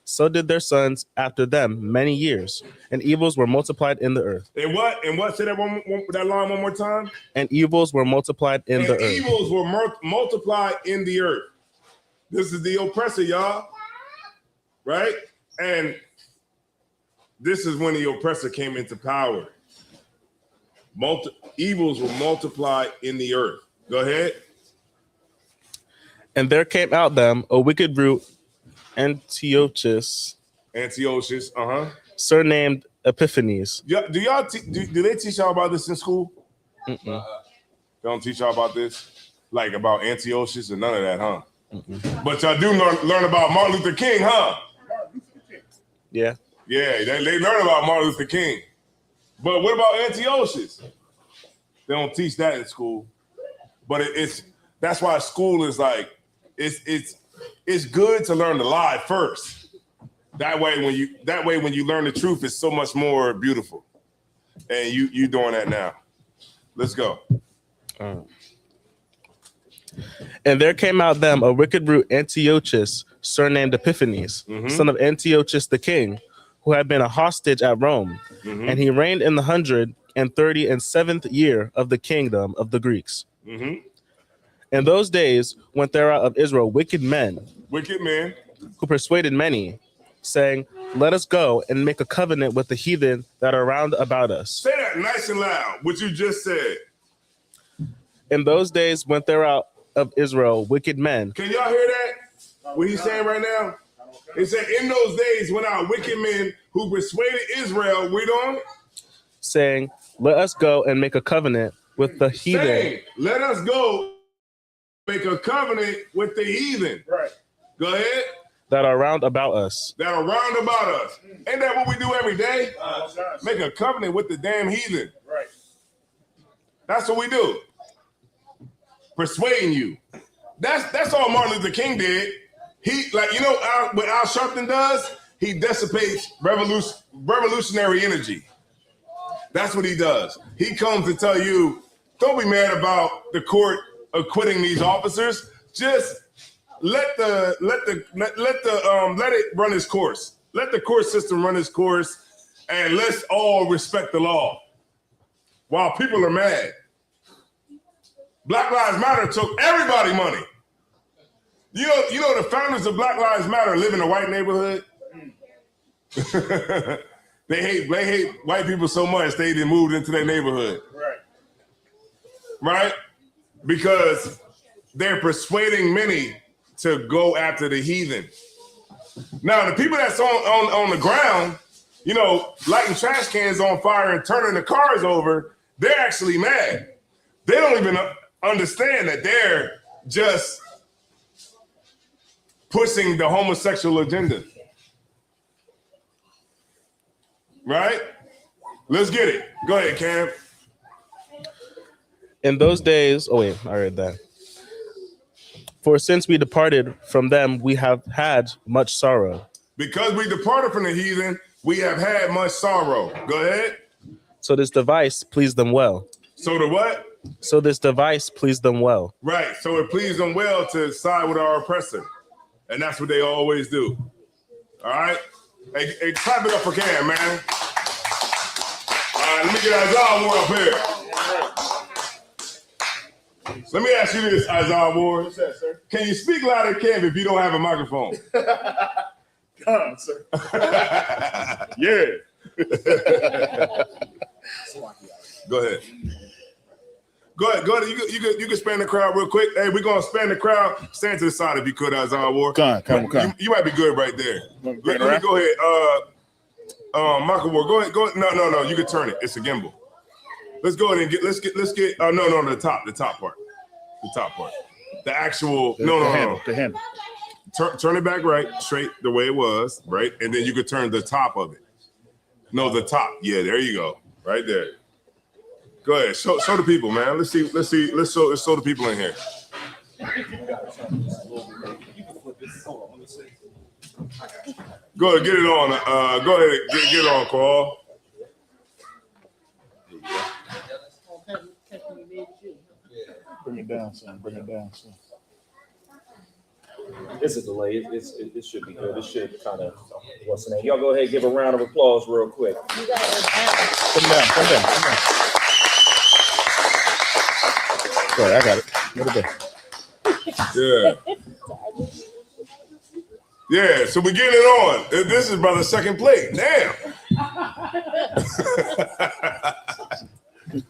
So did their sons after them many years, and evils were multiplied in the earth. And what? Say that that line one more time. And evils were multiplied in the earth. Evils were multiplied in the earth. This is the oppressor, y'all. Right? And this is when the oppressor came into power. Evils were multiplied in the earth. Go ahead. And there came out them a wicked root, Antiochus, surnamed Epiphanes. Yeah, do they teach y'all about this in school? They don't teach y'all about this, like about Antiochus and none of that, huh? But y'all do learn about Martin Luther King, huh? Yeah. Yeah, they learn about Martin Luther King. But what about Antiochus? They don't teach that in school. but that's why school is like it's good to learn to lie first. That way when you learn the truth, it's so much more beautiful. And you doing that now. Let's go. And there came out them a wicked root Antiochus, surnamed Epiphanes, son of Antiochus the king, who had been a hostage at Rome. And he reigned in the 137th year of the kingdom of the Greeks. In those days went there out of Israel wicked men who persuaded many, saying, let us go and make a covenant with the heathen that are round about us. Say that nice and loud, what you just said. In those days went there out of Israel wicked men. Can y'all hear that? What he's saying right now? He said, in those days went out wicked men who persuaded Israel, read on, saying, let us go and make a covenant with the heathen. saying, let us go make a covenant with the heathen. Right. Go ahead. That are round about us. That are round about us. Ain't that what we do every day? Make a covenant with the damn heathen. Right. That's what we do. Persuading you. That's all Martin Luther King did. He, like, you know what Al Sharpton does? He dissipates revolutionary energy. That's what he does. He comes to tell you, don't be mad about the court acquitting these officers. Just let it run its course. Let the court system run its course, and let's all respect the law. While people are mad. Black Lives Matter took everybody money. You know the founders of Black Lives Matter live in a white neighborhood. They hate white people so much they didn't move into their neighborhood. Right? Because they're persuading many to go after the heathen. Now the people that's on the ground, you know, lighting trash cans on fire and turning the cars over, they're actually mad. They don't even understand that they're just pushing the homosexual agenda. Right? Let's get it. Go ahead, Cam. In those days, I read that. For since we departed from them, we have had much sorrow. Because we departed from the heathen, we have had much sorrow. Go ahead. So this device pleased them well. So the what? So this device pleased them well. Right. So it pleased them well to side with our oppressor. And that's what they always do. All right? Hey, clap it up for Cam, man. All right, let me get Isaiah Ward up here. Let me ask you this, Isaiah Ward. What's that, sir? Can you speak louder, Cam, if you don't have a microphone? Come on, sir. Yeah. Go ahead. Go ahead. You can span the crowd real quick. Hey, we're gonna span the crowd. Stand to the side if you could, Isaiah Ward. Come. You might be good right there. Let me go ahead. Michael Ward, go ahead. No. You can turn it. It's a gimbal. Let's go ahead and let's get. No, the top part. The actual. The handle. Turn it back right, straight the way it was, right, and then you could turn the top of it. No, the top. Yeah, there you go, right there. Go ahead, show the people, man. Let's show the people in here. Go ahead, get it on. Go ahead, get it on, Carl. Bring it down, son. It's a delay. It should be good. It should kind of, what's the name? Y'all go ahead and give a round of applause real quick. Come down. Sorry, I got it. What a day. Yeah, so we're getting it on. This is brother's second plate. Damn.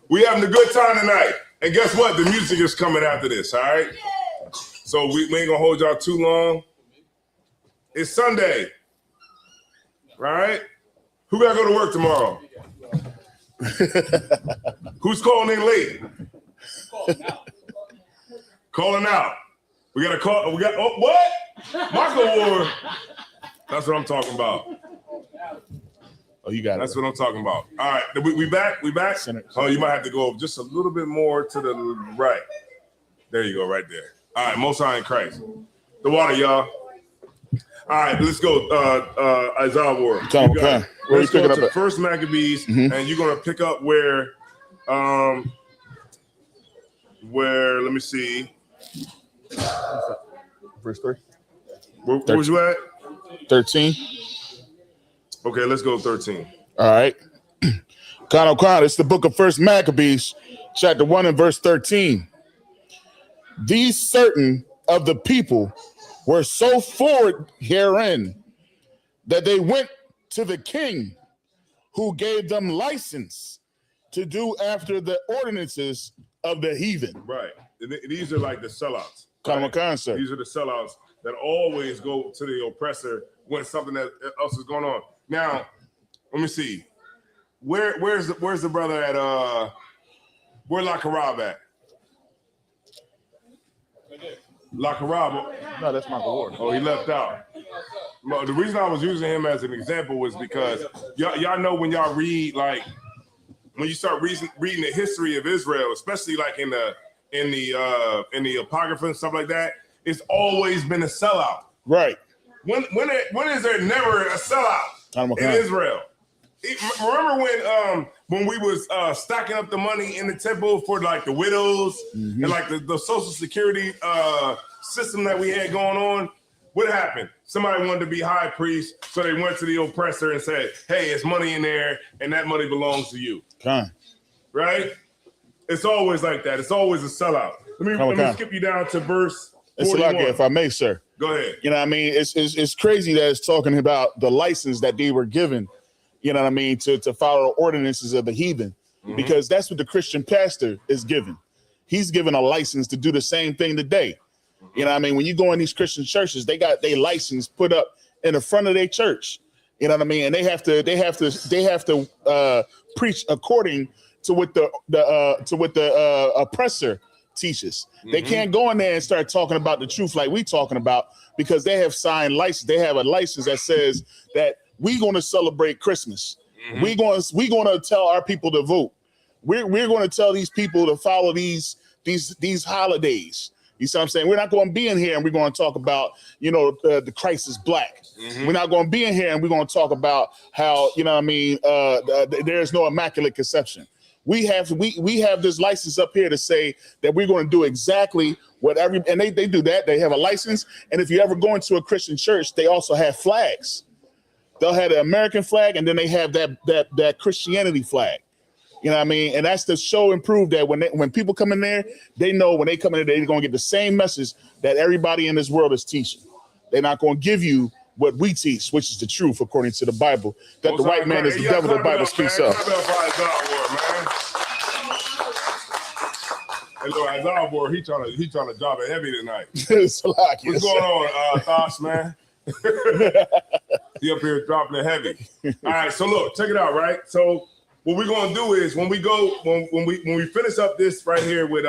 We having a good time tonight. And guess what? The music is coming after this, all right? So we ain't gonna hold y'all too long. It's Sunday. All right? Who gotta go to work tomorrow? Who's calling in late? Calling out. We got what? Michael Ward. That's what I'm talking about. Oh, you got it. That's what I'm talking about. All right, we back? We back? Center. Oh, you might have to go just a little bit more to the right. There you go, right there. All right, Most High in Christ. The water, y'all. All right, let's go. Isaiah War. Come on. Where Let's you go picking to up at? First Maccabees, and you're gonna pick up where let me see. Verse 3. Where was you at? 13. Okay, let's go 13. All right. Hachaanakah, it's the book of First Maccabees, chapter 1 and verse 13. These certain of the people were so forward herein that they went to the king, who gave them license to do after the ordinances of the heathen. Right. These are like the sellouts. Hachaanakah, sir. These are the sellouts that always go to the oppressor when something else is going on. Now, let me see. Where's the brother at where Hachaanakah at? Hachaanakah. No, that's Michael Ward. Oh, he left out. No, the reason I was using him as an example was because y'all know when y'all read, like when you start reading the history of Israel, especially like in the Apocrypha and stuff like that, it's always been a sellout. Right. When is there never a sellout in Israel? Remember when we was stocking up the money in the temple for like the widows and like the social security system that we had going on? What happened? Somebody wanted to be high priest, so they went to the oppressor and said, "Hey, it's money in there, and that money belongs to you." Right? It's always like that. It's always a sellout. Let me skip you down to verse 41. If I may, sir. Go ahead. You know what I mean? It's crazy that it's talking about the license that they were given, you know what I mean, to follow the ordinances of the heathen, because that's what the Christian pastor is given. He's given a license to do the same thing today. You know what I mean? When you go in these Christian churches, they got their license put up in the front of their church. You know what I mean? And they have to preach according to what the oppressor teaches. They can't go in there and start talking about the truth like we talking about, because they have signed license. They have a license that says that we're going to celebrate Christmas. We're going to tell our people to vote. We're going to tell these people to follow these holidays. You see what I'm saying? We're not going to be in here and we're going to talk about, the Christ is black. We're not going to be in here and we're going to talk about how, you know what I mean, there's no immaculate conception. We have this license up here to say that we're going to do exactly what and they do that. They have a license. And if you ever go into a Christian church, they also have flags. They'll have the American flag, and then they have that Christianity flag. You know what I mean? And that's to show and prove that when people come in there, they know when they come in there, they're going to get the same message that everybody in this world is teaching. They're not going to give you what we teach, which is the truth according to the Bible, that the white man is the devil, the Bible speaks of. Hey, look, Isaiah War, he trying to drop it heavy tonight. What's going on, Thoughts, man? He up here dropping it heavy. All right, so look, check it out, right? So what we're gonna do is when we finish up this right here with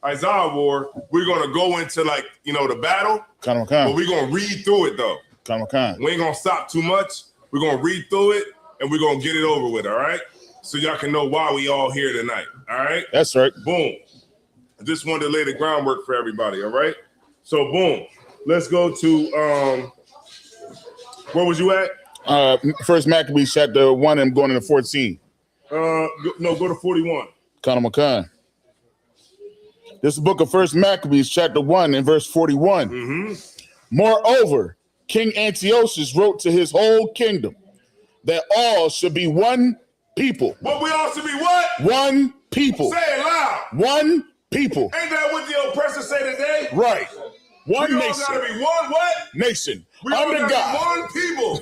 Isaiah War, we're gonna go into like the battle. But we're gonna read through it though. We ain't gonna stop too much. We're gonna read through it and we're gonna get it over with, all right? So y'all can know why we all here tonight. All right? That's right. Boom. I just wanted to lay the groundwork for everybody, all right? So boom. Let's go to where was you at? First Maccabees chapter 1 and going into 14. No, go to 41. Hachaanakah. This is the book of First Maccabees chapter 1 and verse 41. Moreover, King Antiochus wrote to his whole kingdom that all should be one people. What we all should be what? One people. Say it loud. One people. Ain't that what the oppressor say today? Right. One we nation. all gotta be one what? Nation. We all under gotta God. be one people.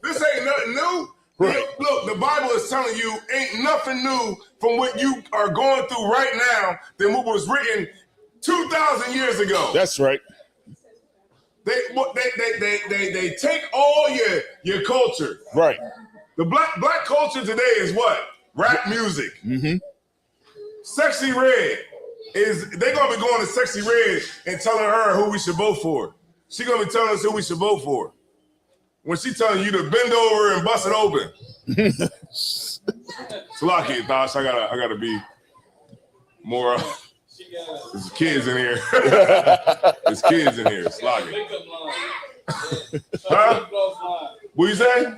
This ain't nothing new. Right. Look, the Bible is telling you ain't nothing new from what you are going through right now than what was written 2,000 years ago. That's right. They take all your culture. Right. The black culture today is what? Rap music. Sexy Red they're gonna be going to Sexy Red and telling her who we should vote for. She gonna be telling us who we should vote for. When she telling you to bend over and bust it open. It's lucky, Dosh. I gotta be more There's kids in here. There's kids in here. Slogging. Huh? What you say?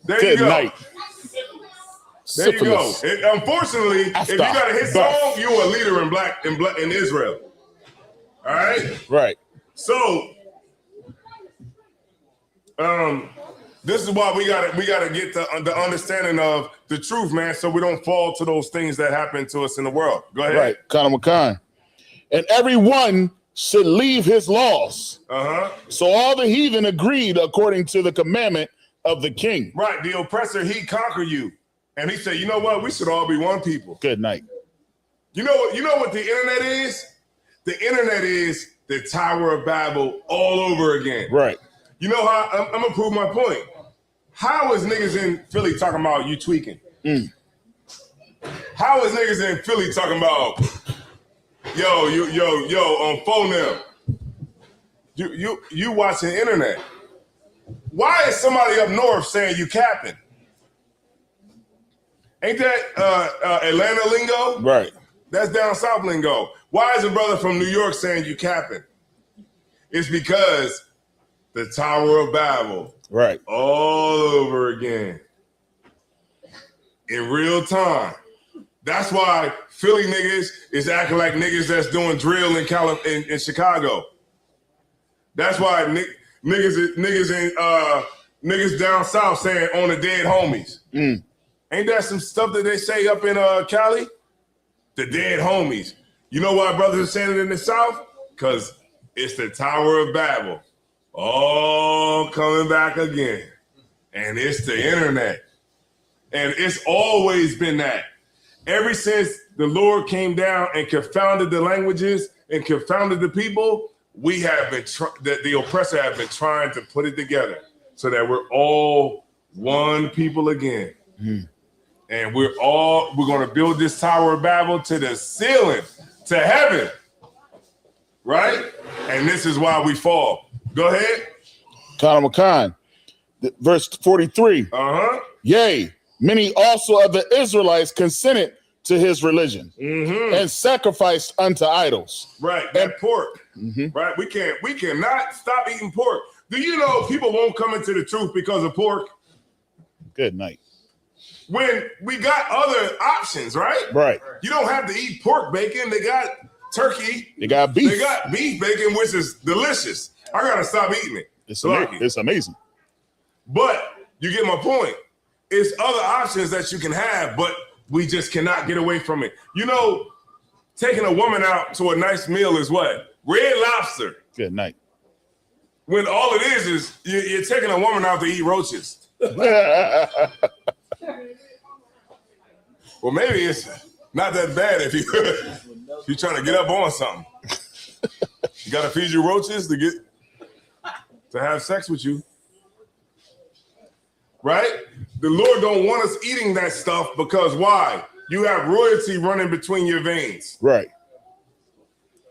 There you Good go. night. There you go. Syphilis. Unfortunately, if you got a hit song, you're a leader in Israel. All right. Right. So, this is why we gotta get the understanding of the truth, man, so we don't fall to those things that happen to us in the world. Go ahead. Right. Hachaanakah. And everyone should leave his laws. So all the heathen agreed according to the commandment of the king. Right. The oppressor, he conquered you. And he said, you know what? We should all be one people. Good night. You know what the internet is? The internet is the Tower of Babel all over again. Right. You know how I'm gonna prove my point. How is niggas in Philly talking about you tweaking? How is niggas in Philly talking about yo on phone them? You watching the internet. Why is somebody up north saying you capping? Ain't that Atlanta lingo? Right. That's down south lingo. Why is a brother from New York saying you capping? It's because the Tower of Babel. Right. All over again. In real time. That's why Philly niggas is acting like niggas that's doing drill in Chicago. That's why niggas down south saying on the dead homies. Ain't that some stuff that they say up in Cali? The dead homies. You know why brothers are saying it in the South? Because it's the Tower of Babel. All coming back again. And it's the internet. And it's always been that. Ever since the Lord came down and confounded the languages and confounded the people, we have been, the oppressor have been trying to put it together so that we're all one people again. And we're going to build this Tower of Babel to the ceiling, to heaven, right? And this is why we fall. Go ahead. Hachaanakah. Verse 43. Yea, many also of the Israelites consented to his religion and sacrificed unto idols. Right, that pork. Right, we cannot stop eating pork. Do you know people won't come into the truth because of pork? Good night. When we got other options, right? Right. You don't have to eat pork bacon. They got turkey. They got beef. They got beef bacon, which is delicious. I gotta stop eating it. It's amazing. But you get my point. It's other options that you can have, but we just cannot get away from it. You know, taking a woman out to a nice meal is what? Red Lobster. Good night. When all it is you're taking a woman out to eat roaches. Well, maybe it's not that bad if you're trying to get up on something. You gotta feed your roaches to have sex with you. Right? The Lord don't want us eating that stuff because why? You have royalty running between your veins. Right.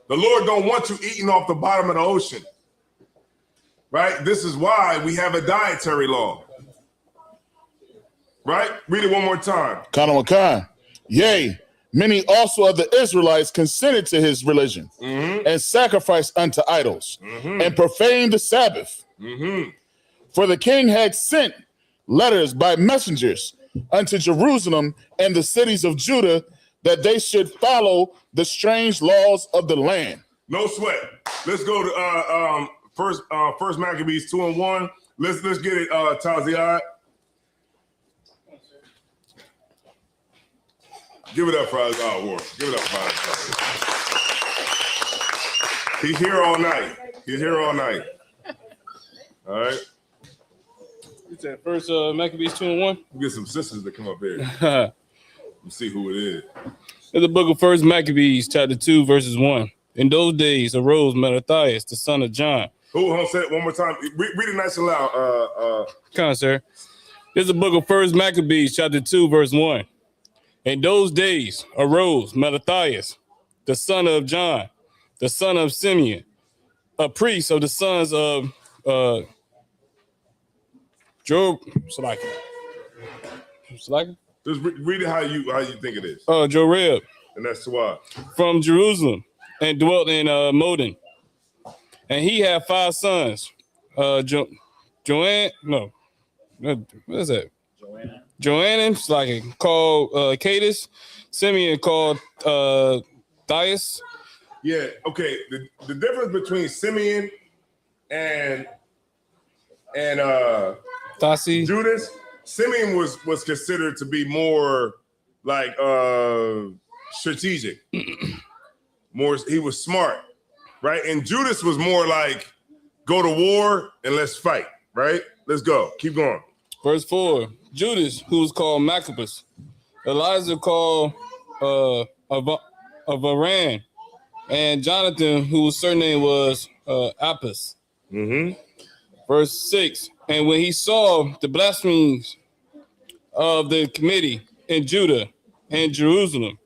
The Lord don't want you eating off the bottom of the ocean. Right? This is why we have a dietary law. Right? Read it one more time. Hachaanakah. Yea, many also of the Israelites consented to his religion and sacrificed unto idols and profaned the Sabbath. For the king had sent letters by messengers unto Jerusalem and the cities of Judah that they should follow the strange laws of the land. No sweat. Let's go to First Maccabees 2:1. Let's get it, Taziad. Give it up for our war. Give it up for us. He's here all night. He's here all night. All right. You said First Maccabees 2:1. We'll get some sisters to come up here. Let's see who it is. In the book of First Maccabees, chapter 2, verses 1. In those days arose Mattathias, the son of John. Hold on, say it one more time. Read it nice and loud. Come on, sir. This is the book of First Maccabees, chapter 2, verse 1. In those days arose Mattathias, the son of John, the son of Simeon, a priest of the sons of Salaki. Just read it how you think it is. Joreb, And that's why. from Jerusalem and dwelt in Modin. And he had 5 sons. Joanne, no, what is that? Joannan, like called Cadus. Simeon called Thias. Yeah, okay. The difference between Simeon and Thasi. Judas, Simeon was considered to be more like strategic. More, he was smart, right? And Judas was more like, go to war and let's fight, right? Let's go. Keep going. Verse 4. Judas, who was called Maccabeus. Eliza called Avaran. And Jonathan, whose surname was Apis. Verse 6. And when he saw the blasphemies of the committee in Judah and Jerusalem,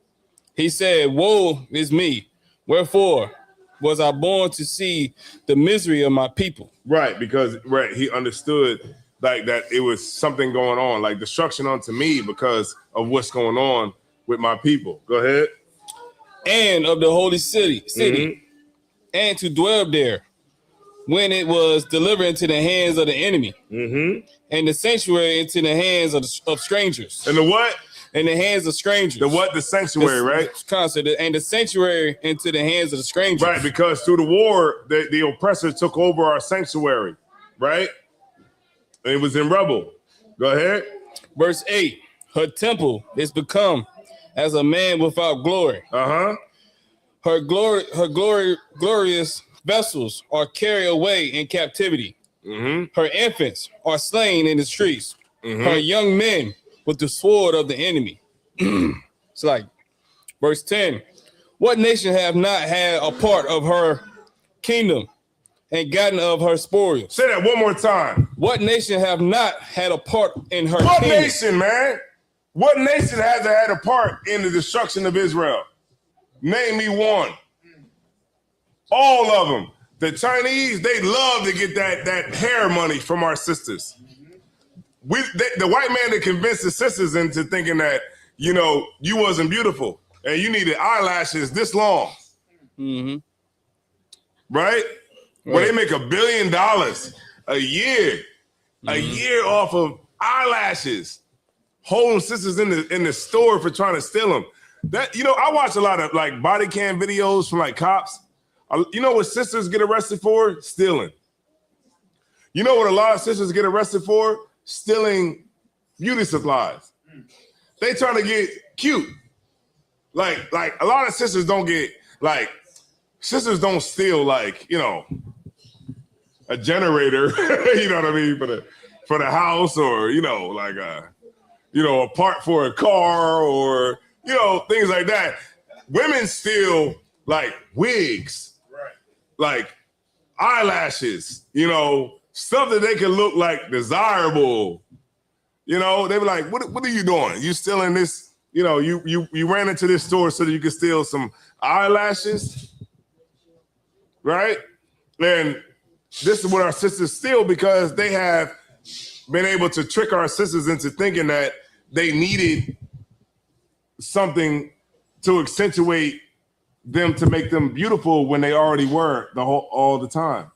he said, woe is me. Wherefore was I born to see the misery of my people? Right, because he understood like that it was something going on, like destruction unto me because of what's going on with my people. Go ahead. And of the holy city, and to dwell there when it was delivered into the hands of the enemy, and the sanctuary into the hands of strangers. And the what? In the hands of strangers. The what? The sanctuary, right? Concept, and the sanctuary into the hands of the strangers. Right, because through the war, the oppressor took over our sanctuary, right? And it was in rubble. Go ahead. Verse 8, her temple is become as a man without glory. Her glorious vessels are carried away in captivity. Her infants are slain in the streets. Her young men with the sword of the enemy. It's like verse 10. What nation have not had a part of her kingdom and gotten of her spoils? Say that one more time. What nation have not had a part in her What kingdom? nation, man? What nation hasn't had a part in the destruction of Israel? Name me one. All of them. The Chinese, they love to get that hair money from our sisters. The white man that convinced the sisters into thinking that, you wasn't beautiful and you needed eyelashes this long. Right? Where they make $1 billion a year off of eyelashes, holding sisters in the store for trying to steal them. I watch a lot of like body cam videos from like cops. You know what sisters get arrested for? Stealing. You know what a lot of sisters get arrested for? Stealing beauty supplies. They trying to get cute. Like a lot of sisters don't get sisters don't steal a generator, you know what I mean, for the house, or a part for a car, or things like that. Women steal like wigs, like eyelashes, stuff that they can look like desirable. They be like, what are you doing? You stealing this? You ran into this store so that you could steal some eyelashes, right? And this is what our sisters steal because they have been able to trick our sisters into thinking that they needed something to accentuate them to make them beautiful when they already were all the time.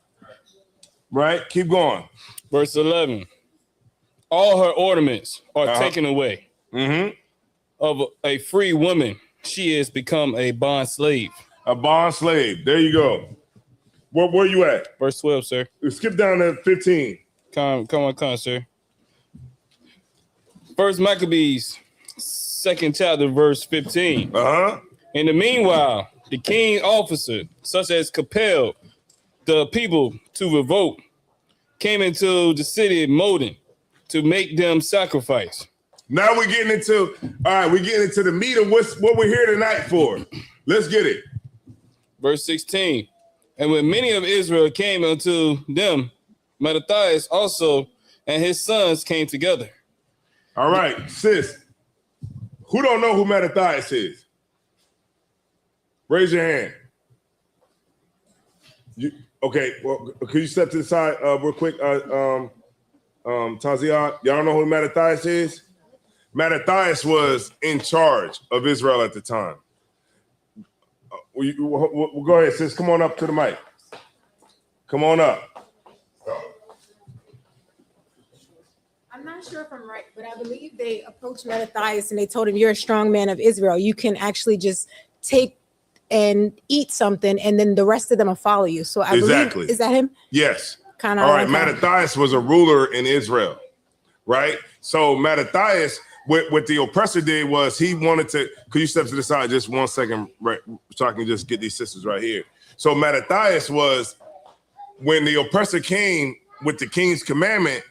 Right? Keep going. Verse 11. All her ornaments are taken away. Of a free woman, she has become a bond slave. A bond slave. There you go. Where you at? Verse 12, sir. Skip down to 15. Come on, sir. First Maccabees, 2nd chapter, verse 15. In the meanwhile, the king officer, such as compelled the people to revolt, came into the city of Modin to make them sacrifice. Now we're getting into the meat of what we're here tonight for. Let's get it. Verse 16. And when many of Israel came unto them, Mattathias also and his sons came together. All right, sis. Who don't know who Mattathias is? Raise your hand. Okay, well, can you step to the side real quick? Tazia, y'all don't know who Mattathias is? Mattathias was in charge of Israel at the time. Go ahead, sis. Come on up to the mic. Come on up. I'm not sure if I'm right, but I believe they approached Mattathias and they told him, "You're a strong man of Israel. You can actually just take and eat something, and then the rest of them will follow you." So I believe, is that him? Yes. Kind of. All right. Mattathias was a ruler in Israel, right? So Mattathias, what the oppressor did was he wanted to. Could you step to the side just 1 second, right? So I can just get these sisters right here. So Mattathias was when the oppressor came with the king's commandment.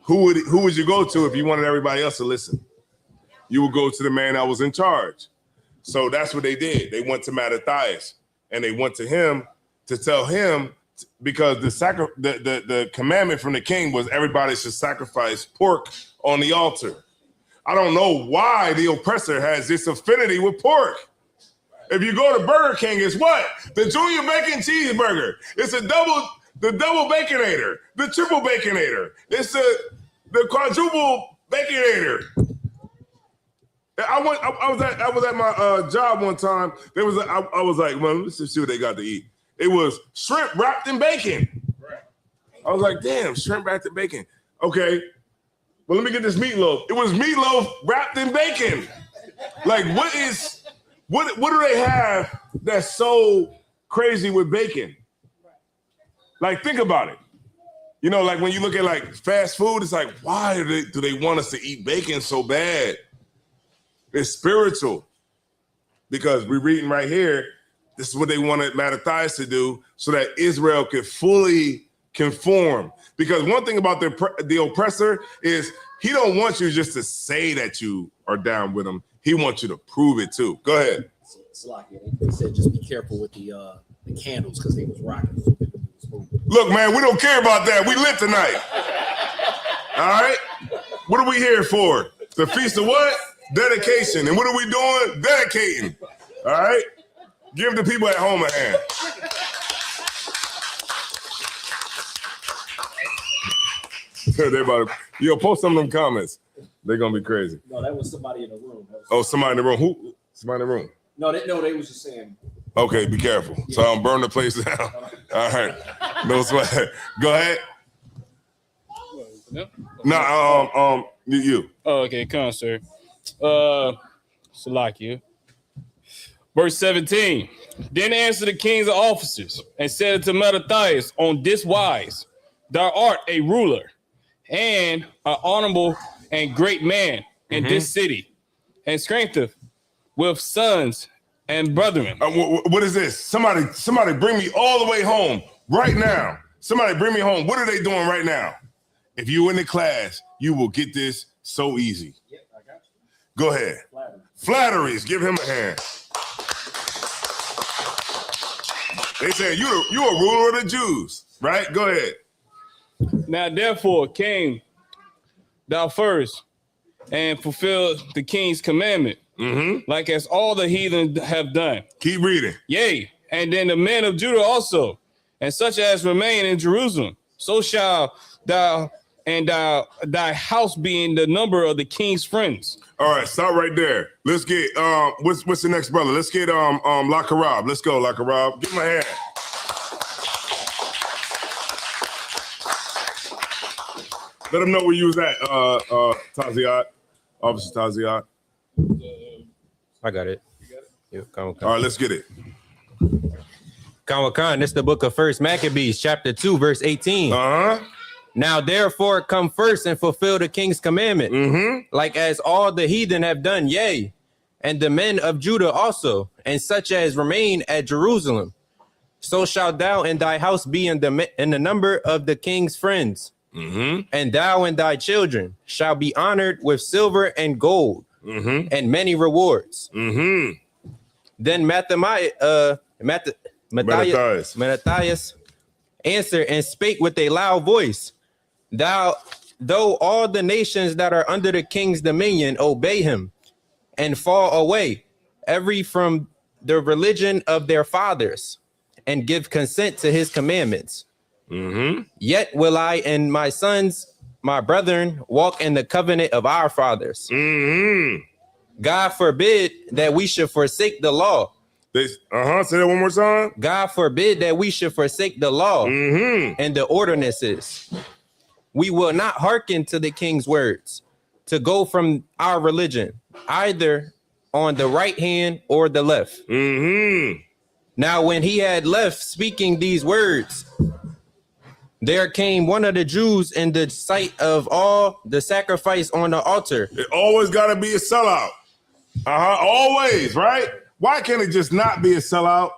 Who would you go to if you wanted everybody else to listen? You would go to the man that was in charge. So that's what they did. They went to Mattathias and they went to him to tell him, because the commandment from the king was everybody should sacrifice pork on the altar. I don't know why the oppressor has this affinity with pork. If you go to Burger King, it's what? The junior bacon cheeseburger. It's the double baconator, the triple baconator. It's the quadruple baconator. I was at my job one time. I was like, well, let's just see what they got to eat. It was shrimp wrapped in bacon. I was like, damn, shrimp wrapped in bacon. Okay, well, let me get this meatloaf. It was meatloaf wrapped in bacon. Like, what do they have that's so crazy with bacon? Like, think about it. You know, like when you look at like fast food, it's like, why do they want us to eat bacon so bad? It's spiritual. Because we're reading right here, this is what they wanted Mattathias to do so that Israel could fully conform. Because one thing about the oppressor is he don't want you just to say that you are down with him. He wants you to prove it too. Go ahead. They said just be careful with the candles because they was rocking. Look, man, we don't care about that. We lit tonight. All right? What are we here for? The Feast of what? Dedication. And what are we doing? Dedicating. All right? Give the people at home a hand. They're about to, post some of them comments. They're going to be crazy. No, that was somebody in the room. Somebody in the room. Who? Somebody in the room. No, they was just saying. Okay, be careful. Yeah. So I don't burn the place down. All right. No sweat. Go ahead. No, you. Oh, okay, come on, sir. Salakia. Verse 17. Then answered the king's officers and said to Mattathias on this wise, thou art a ruler and an honorable and great man in this city, and strengtheneth with sons and brethren. What is this? Somebody bring me all the way home right now. Somebody bring me home. What are they doing right now? If you in the class, you will get this so easy. Yeah, I got you. Go ahead. Flatteries. Give him a hand. They said you a ruler of the Jews, right? Go ahead. Now therefore came thou first and fulfilled the king's commandment. Like as all the heathen have done. Keep reading. Yea, and then the men of Judah also, and such as remain in Jerusalem, so shall thou and thy house be in the number of the king's friends. All right, stop right there. Let's get what's the next brother? Let's get Lakarab. Let's go, Lakarab. Give him a hand. Let him know where you was at, Taziat, Officer Taziat. I got it. Yeah, All right, let's get it. Khan, this is the book of First Maccabees, chapter 2, verse 18. Now therefore come first and fulfill the king's commandment, like as all the heathen have done, yea, and the men of Judah also, and such as remain at Jerusalem. So shalt thou and thy house be in the number of the king's friends, and thou and thy children shall be honored with silver and gold, and many rewards. Then Mattathias answered and spake with a loud voice, though all the nations that are under the king's dominion obey him and fall away, every from the religion of their fathers, and give consent to his commandments. Yet will I and my sons, my brethren, walk in the covenant of our fathers. God forbid that we should forsake the law. Say that one more time. God forbid that we should forsake the law and the ordinances. We will not hearken to the king's words to go from our religion, either on the right hand or the left. Now, when he had left speaking these words, there came one of the Jews in the sight of all the sacrifice on the altar. It always got to be a sellout. Always, right? Why can't it just not be a sellout?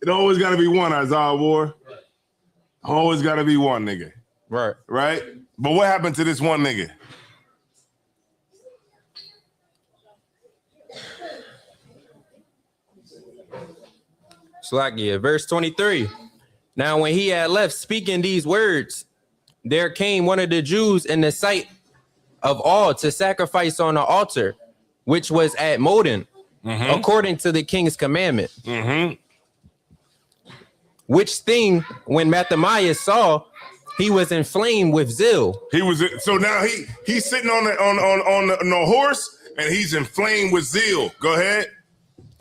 It always got to be one, Isaiah War. Always got to be one nigga. Right. Right? But what happened to this one nigga? Slakia, verse 23. Now, when he had left speaking these words, there came one of the Jews in the sight of all to sacrifice on the altar, which was at Modin, according to the king's commandment. Which thing, when Matthias saw, he was inflamed with zeal. So now he's sitting on the horse and he's inflamed with zeal. Go ahead.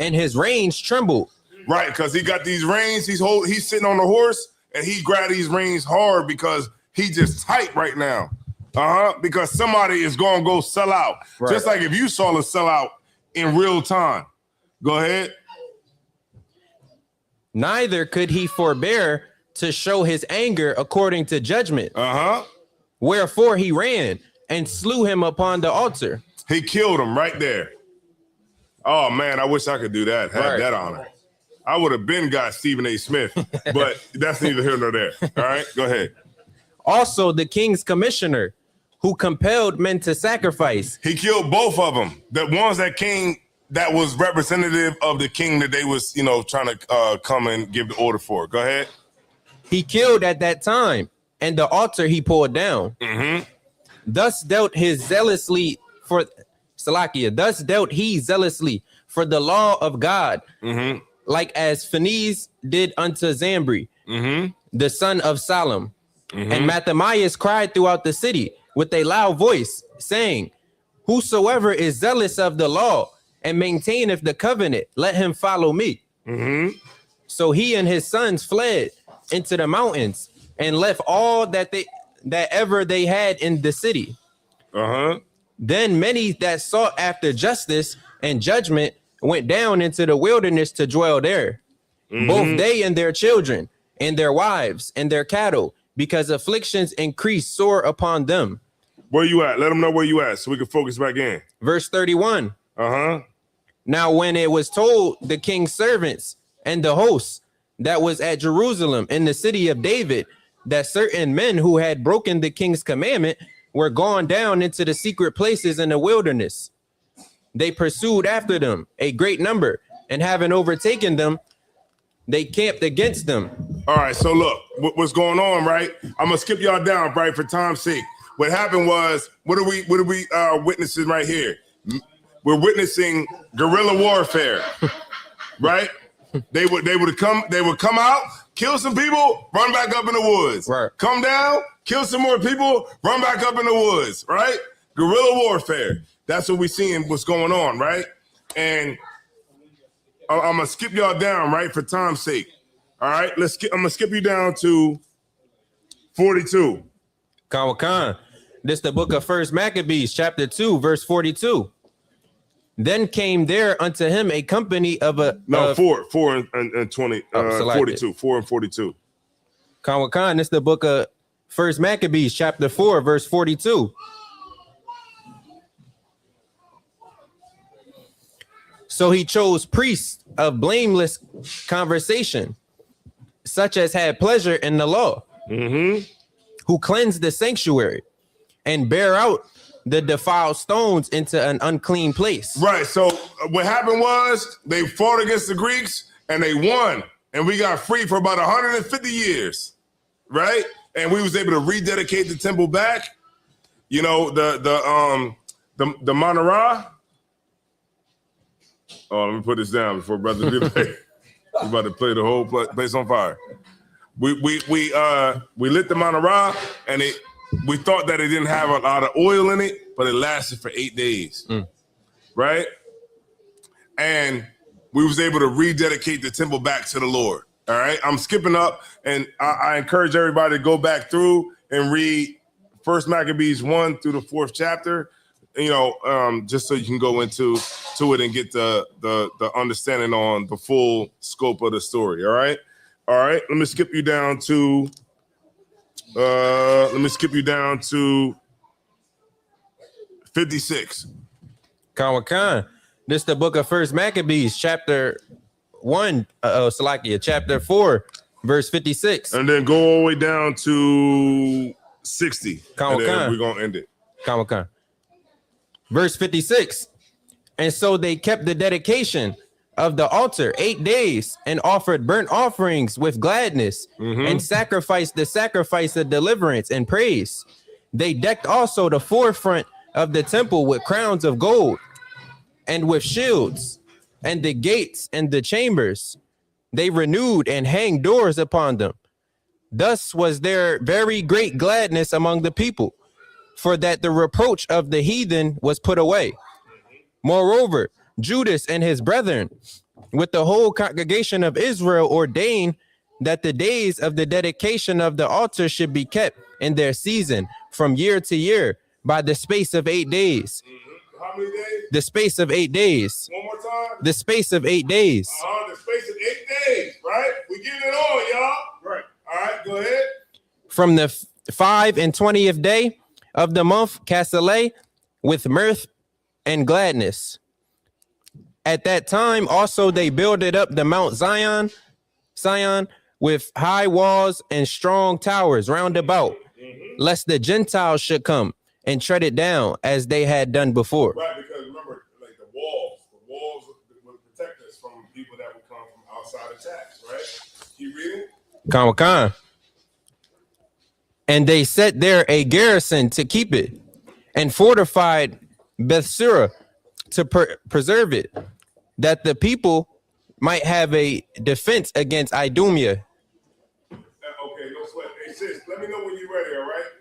And his reins trembled. Right, because he got these reins. He's sitting on the horse and he grabbed these reins hard because he just tight right now. Because somebody is gonna go sell out. Right. Just like if you saw a sellout in real time. Go ahead. Neither could he forbear to show his anger according to judgment. Wherefore he ran and slew him upon the altar. He killed him right there. Oh man, I wish I could do that. Have that honor. I would have been got Stephen A. Smith, but that's neither here nor there. All right, go ahead. Also, the king's commissioner, who compelled men to sacrifice. He killed both of them. The ones that came, that was representative of the king that they was, trying to come and give the order for. Go ahead. He killed at that time, and the altar he pulled down. Thus dealt he zealously for the law of God. Like as Phinehas did unto Zambri, the son of Salem. And Matthias cried throughout the city with a loud voice, saying, whosoever is zealous of the law and maintaineth the covenant, let him follow me. So he and his sons fled into the mountains and left all that ever they had in the city. Then many that sought after justice and judgment went down into the wilderness to dwell there, both they and their children, and their wives, and their cattle, because afflictions increased sore upon them. Where you at? Let them know where you at so we can focus back in. Verse 31. Now when it was told the king's servants and the hosts that was at Jerusalem in the city of David, that certain men who had broken the king's commandment were gone down into the secret places in the wilderness, they pursued after them a great number, and having overtaken them, they camped against them. All right, so look, what's going on, right? I'm gonna skip y'all down, right, for time's sake. What happened was, what are we witnessing right here? We're witnessing guerrilla warfare, right? They would come out, kill some people, run back up in the woods. Right. Come down, kill some more people, run back up in the woods, right? Guerrilla warfare. That's what we're seeing, what's going on, right? And I'm gonna skip y'all down, right, for time's sake. All right, I'm gonna skip you down to 42. Khan, this is the book of First Maccabees, chapter 2, verse 42. Then came there unto him a company of a... four and 20, 42, 4 and 42. Khan, this is the book of First Maccabees, chapter 4, verse 42. So he chose priests of blameless conversation, such as had pleasure in the law, who cleansed the sanctuary and bear out the defiled stones into an unclean place. Right. So what happened was they fought against the Greeks and they won, and we got free for about 150 years, right? And we was able to rededicate the temple back. You know, the Menorah. Oh, let me put this down before brother do play. We're about to play the whole place on fire. We lit the Menorah, and we thought that it didn't have a lot of oil in it, but it lasted for 8 days, right? And we was able to rededicate the temple back to the Lord. All right, I'm skipping up, and I encourage everybody to go back through and read First Maccabees 1 through the 4th chapter. You know, just so you can go into it and get the understanding on the full scope of the story. All right. Let me skip you down to 56. Hachaanakah. This is the book of First Maccabees, chapter 1, Salakia, chapter 4, verse 56. And then go all the way down to 60. And then we're gonna end it. Hachaanakah. Verse 56. And so they kept the dedication of the altar 8 days and offered burnt offerings with gladness and sacrificed the sacrifice of deliverance and praise. They decked also the forefront of the temple with crowns of gold and with shields and the gates and the chambers. They renewed and hanged doors upon them. Thus was there very great gladness among the people, for that the reproach of the heathen was put away. Moreover, Judas and his brethren, with the whole congregation of Israel, ordained that the days of the dedication of the altar should be kept in their season from year to year by the space of 8 days. How many days? The space of 8 days. One more time. The space of 8 days. The space of 8 days, right? We getting it on, y'all. Right. All right, go ahead. From the 5 and 20th day of the month, Cassale, with mirth and gladness. At that time also they builded up the Mount Zion, with high walls and strong towers round about, lest the Gentiles should come and tread it down as they had done before. Right, because remember, like the walls would protect us from people that would come from outside attacks, right? Keep reading. Hachaanakah. And they set there a garrison to keep it, and fortified Bethsura to preserve it, that the people might have a defense against Idumea. Okay, no sweat. Hey sis, let me know when you're ready, all right?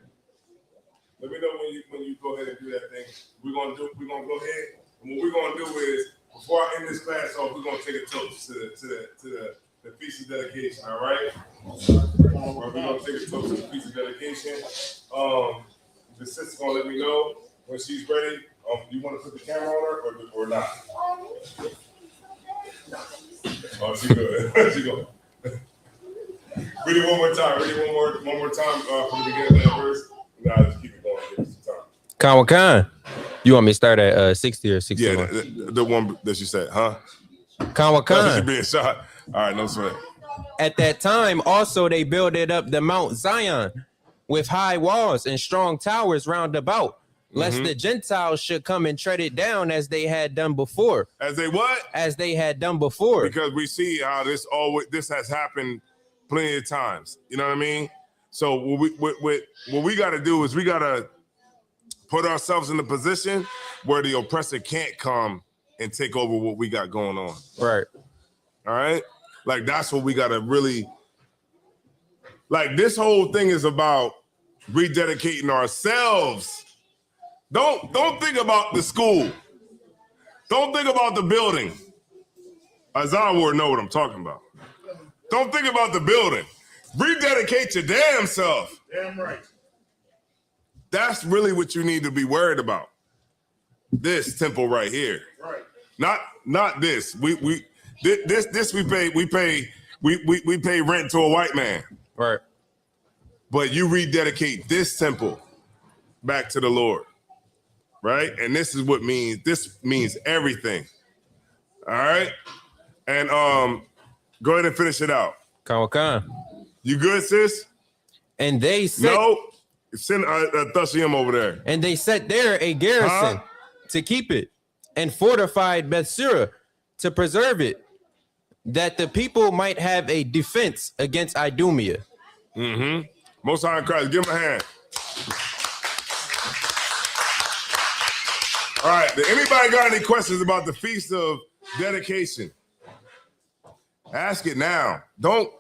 Let me know when you go ahead and do that thing. We're gonna go ahead, and what we're gonna do is, before I end this class off, we're gonna take a toast to the feast of dedication, all right? We're gonna take a toast to the feast of dedication. The sister's gonna let me know when she's ready. You want to put the camera on her or not? Oh, she good. She good. Read it one more time. One more time from the beginning of that verse. Nah, just keep it going. Give us some time. Hachaanakah. You want me to start at 60 or 61? Yeah, the one that you said, huh? Hachaanakah. She being shot. All right, no sweat. At that time also they builded up the Mount Zion with high walls and strong towers round about, lest the Gentiles should come and tread it down as they had done before. As they what? As they had done before. Because we see how this has happened plenty of times. You know what I mean? So what we got to do is we got to put ourselves in a position where the oppressor can't come and take over what we got going on. Right. All right? Like, that's what we got to really, like, this whole thing is about rededicating ourselves. Don't think about the school. Don't think about the building. Azan would know what I'm talking about. Don't think about the building. Rededicate your damn self. Damn right. That's really what you need to be worried about. This temple right here. Right. Not this. We pay rent to a white man. Right. But you rededicate this temple back to the Lord. Right? And this means everything. All right? And go ahead and finish it out. Hachaanakah. You good, sis? And they set No. Send Thushium over there. And they set there a garrison to keep it, and fortified Bethsura to preserve it, that the people might have a defense against Idumea. Most High in Christ, give him a hand. All right, anybody got any questions about the Feast of Dedication? Ask it now. Don't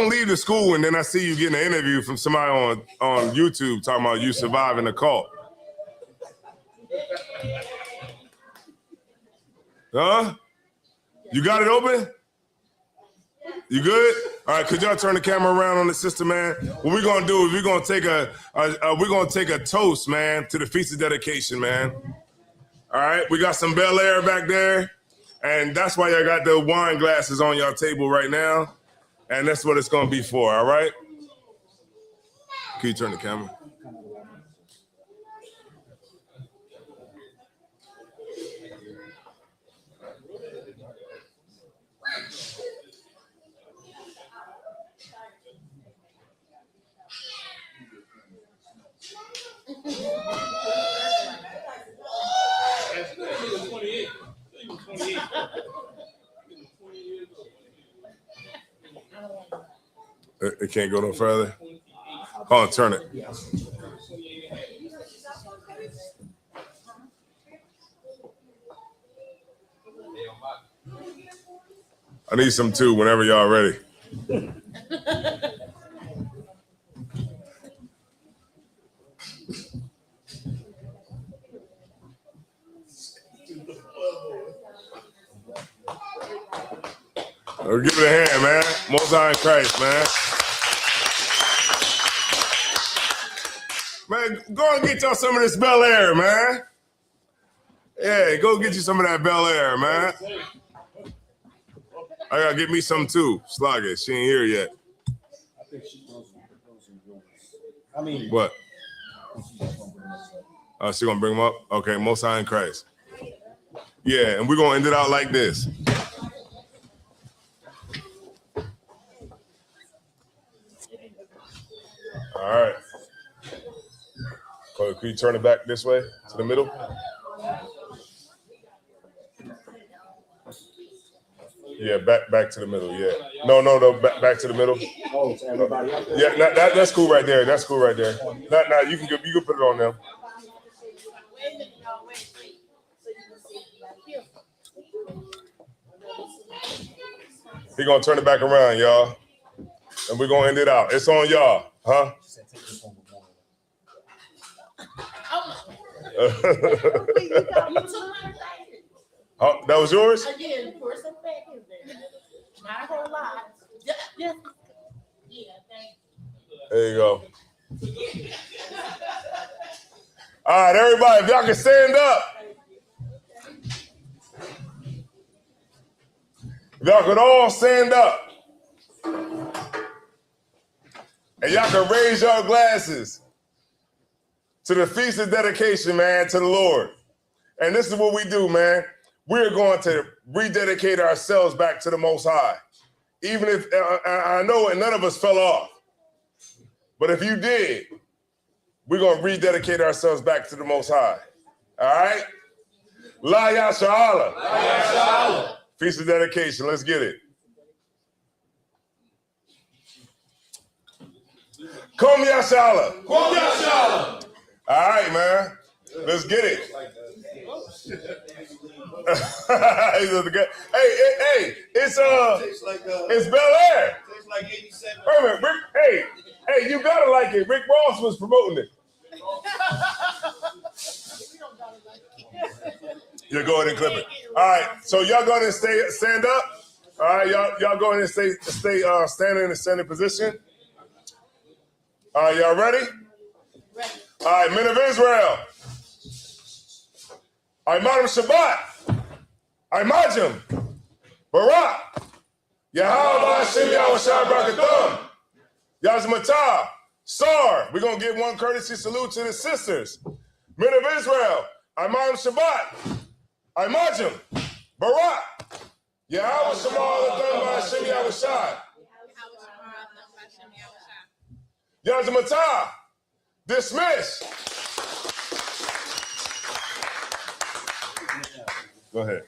leave the school and then I see you getting an interview from somebody on YouTube talking about you surviving the cult. Huh? You got it open? You good? All right, could y'all turn the camera around on the sister, man? What we're gonna do is we're gonna take a toast, man, to the Feast of Dedication, man. All right, we got some Bel Air back there, and that's why y'all got the wine glasses on y'all table right now, and that's what it's gonna be for. All right? Can you turn the camera? It can't go no further. Hold on, turn it. I need some too whenever y'all ready. Give it a hand, man. Most High in Christ, man. Man, go and get y'all some of this Bel Air, man. Yeah, go get you some of that Bel Air, man. I gotta get me some too. Sluggish, she ain't here yet. I think those are yours. I mean, What? Oh, she gonna bring them up? Okay, Most High in Christ. Yeah, and we're gonna end it out like this. All right. Can you turn it back this way to the middle? Yeah, back to the middle. Yeah. No, back to the middle. oh, to everybody out there. Yeah, that's cool right there. That's cool right there. Now you can put it on them. He gonna turn it back around, y'all, and we're gonna end it out. It's on y'all, huh? Oh, that was yours? Again, pour some back in there. Not a whole lot. Just, yeah, thank you. There you go. All right, everybody, if y'all can stand up. If y'all could all stand up. And y'all can raise your glasses to the Feast of Dedication, man, to the Lord. And this is what we do, man. We're going to rededicate ourselves back to the Most High. Even if, I know none of us fell off. But if you did, we're going to rededicate ourselves back to the Most High. All right? La Yasha'Allah. La Yasha'Allah. Feast of Dedication. Let's get it. Kom Yasha'Allah. Kom Yasha'Allah. All right, man. Let's get it. Hey, it's Bel Air. Tastes like 87. Wait a minute, Rick, hey, you gotta like it. Rick Ross was promoting it. You go ahead and clip it. All right, so y'all go ahead and stand up. All right, y'all go ahead and stay standing in the standing position. All right, y'all ready? Ready. All right, men of Israel. Imam Shabbat. Imajim. Barak. Yahweh Hashem Yahweh Shai Barakatham. Yazmatah. Sar. We're going to give one courtesy salute to the sisters. Men of Israel. Imam Shabbat. Imajim. Barak. Yahweh Shema Hashem Yahweh Shai. Yazmatah. Dismiss. Go ahead.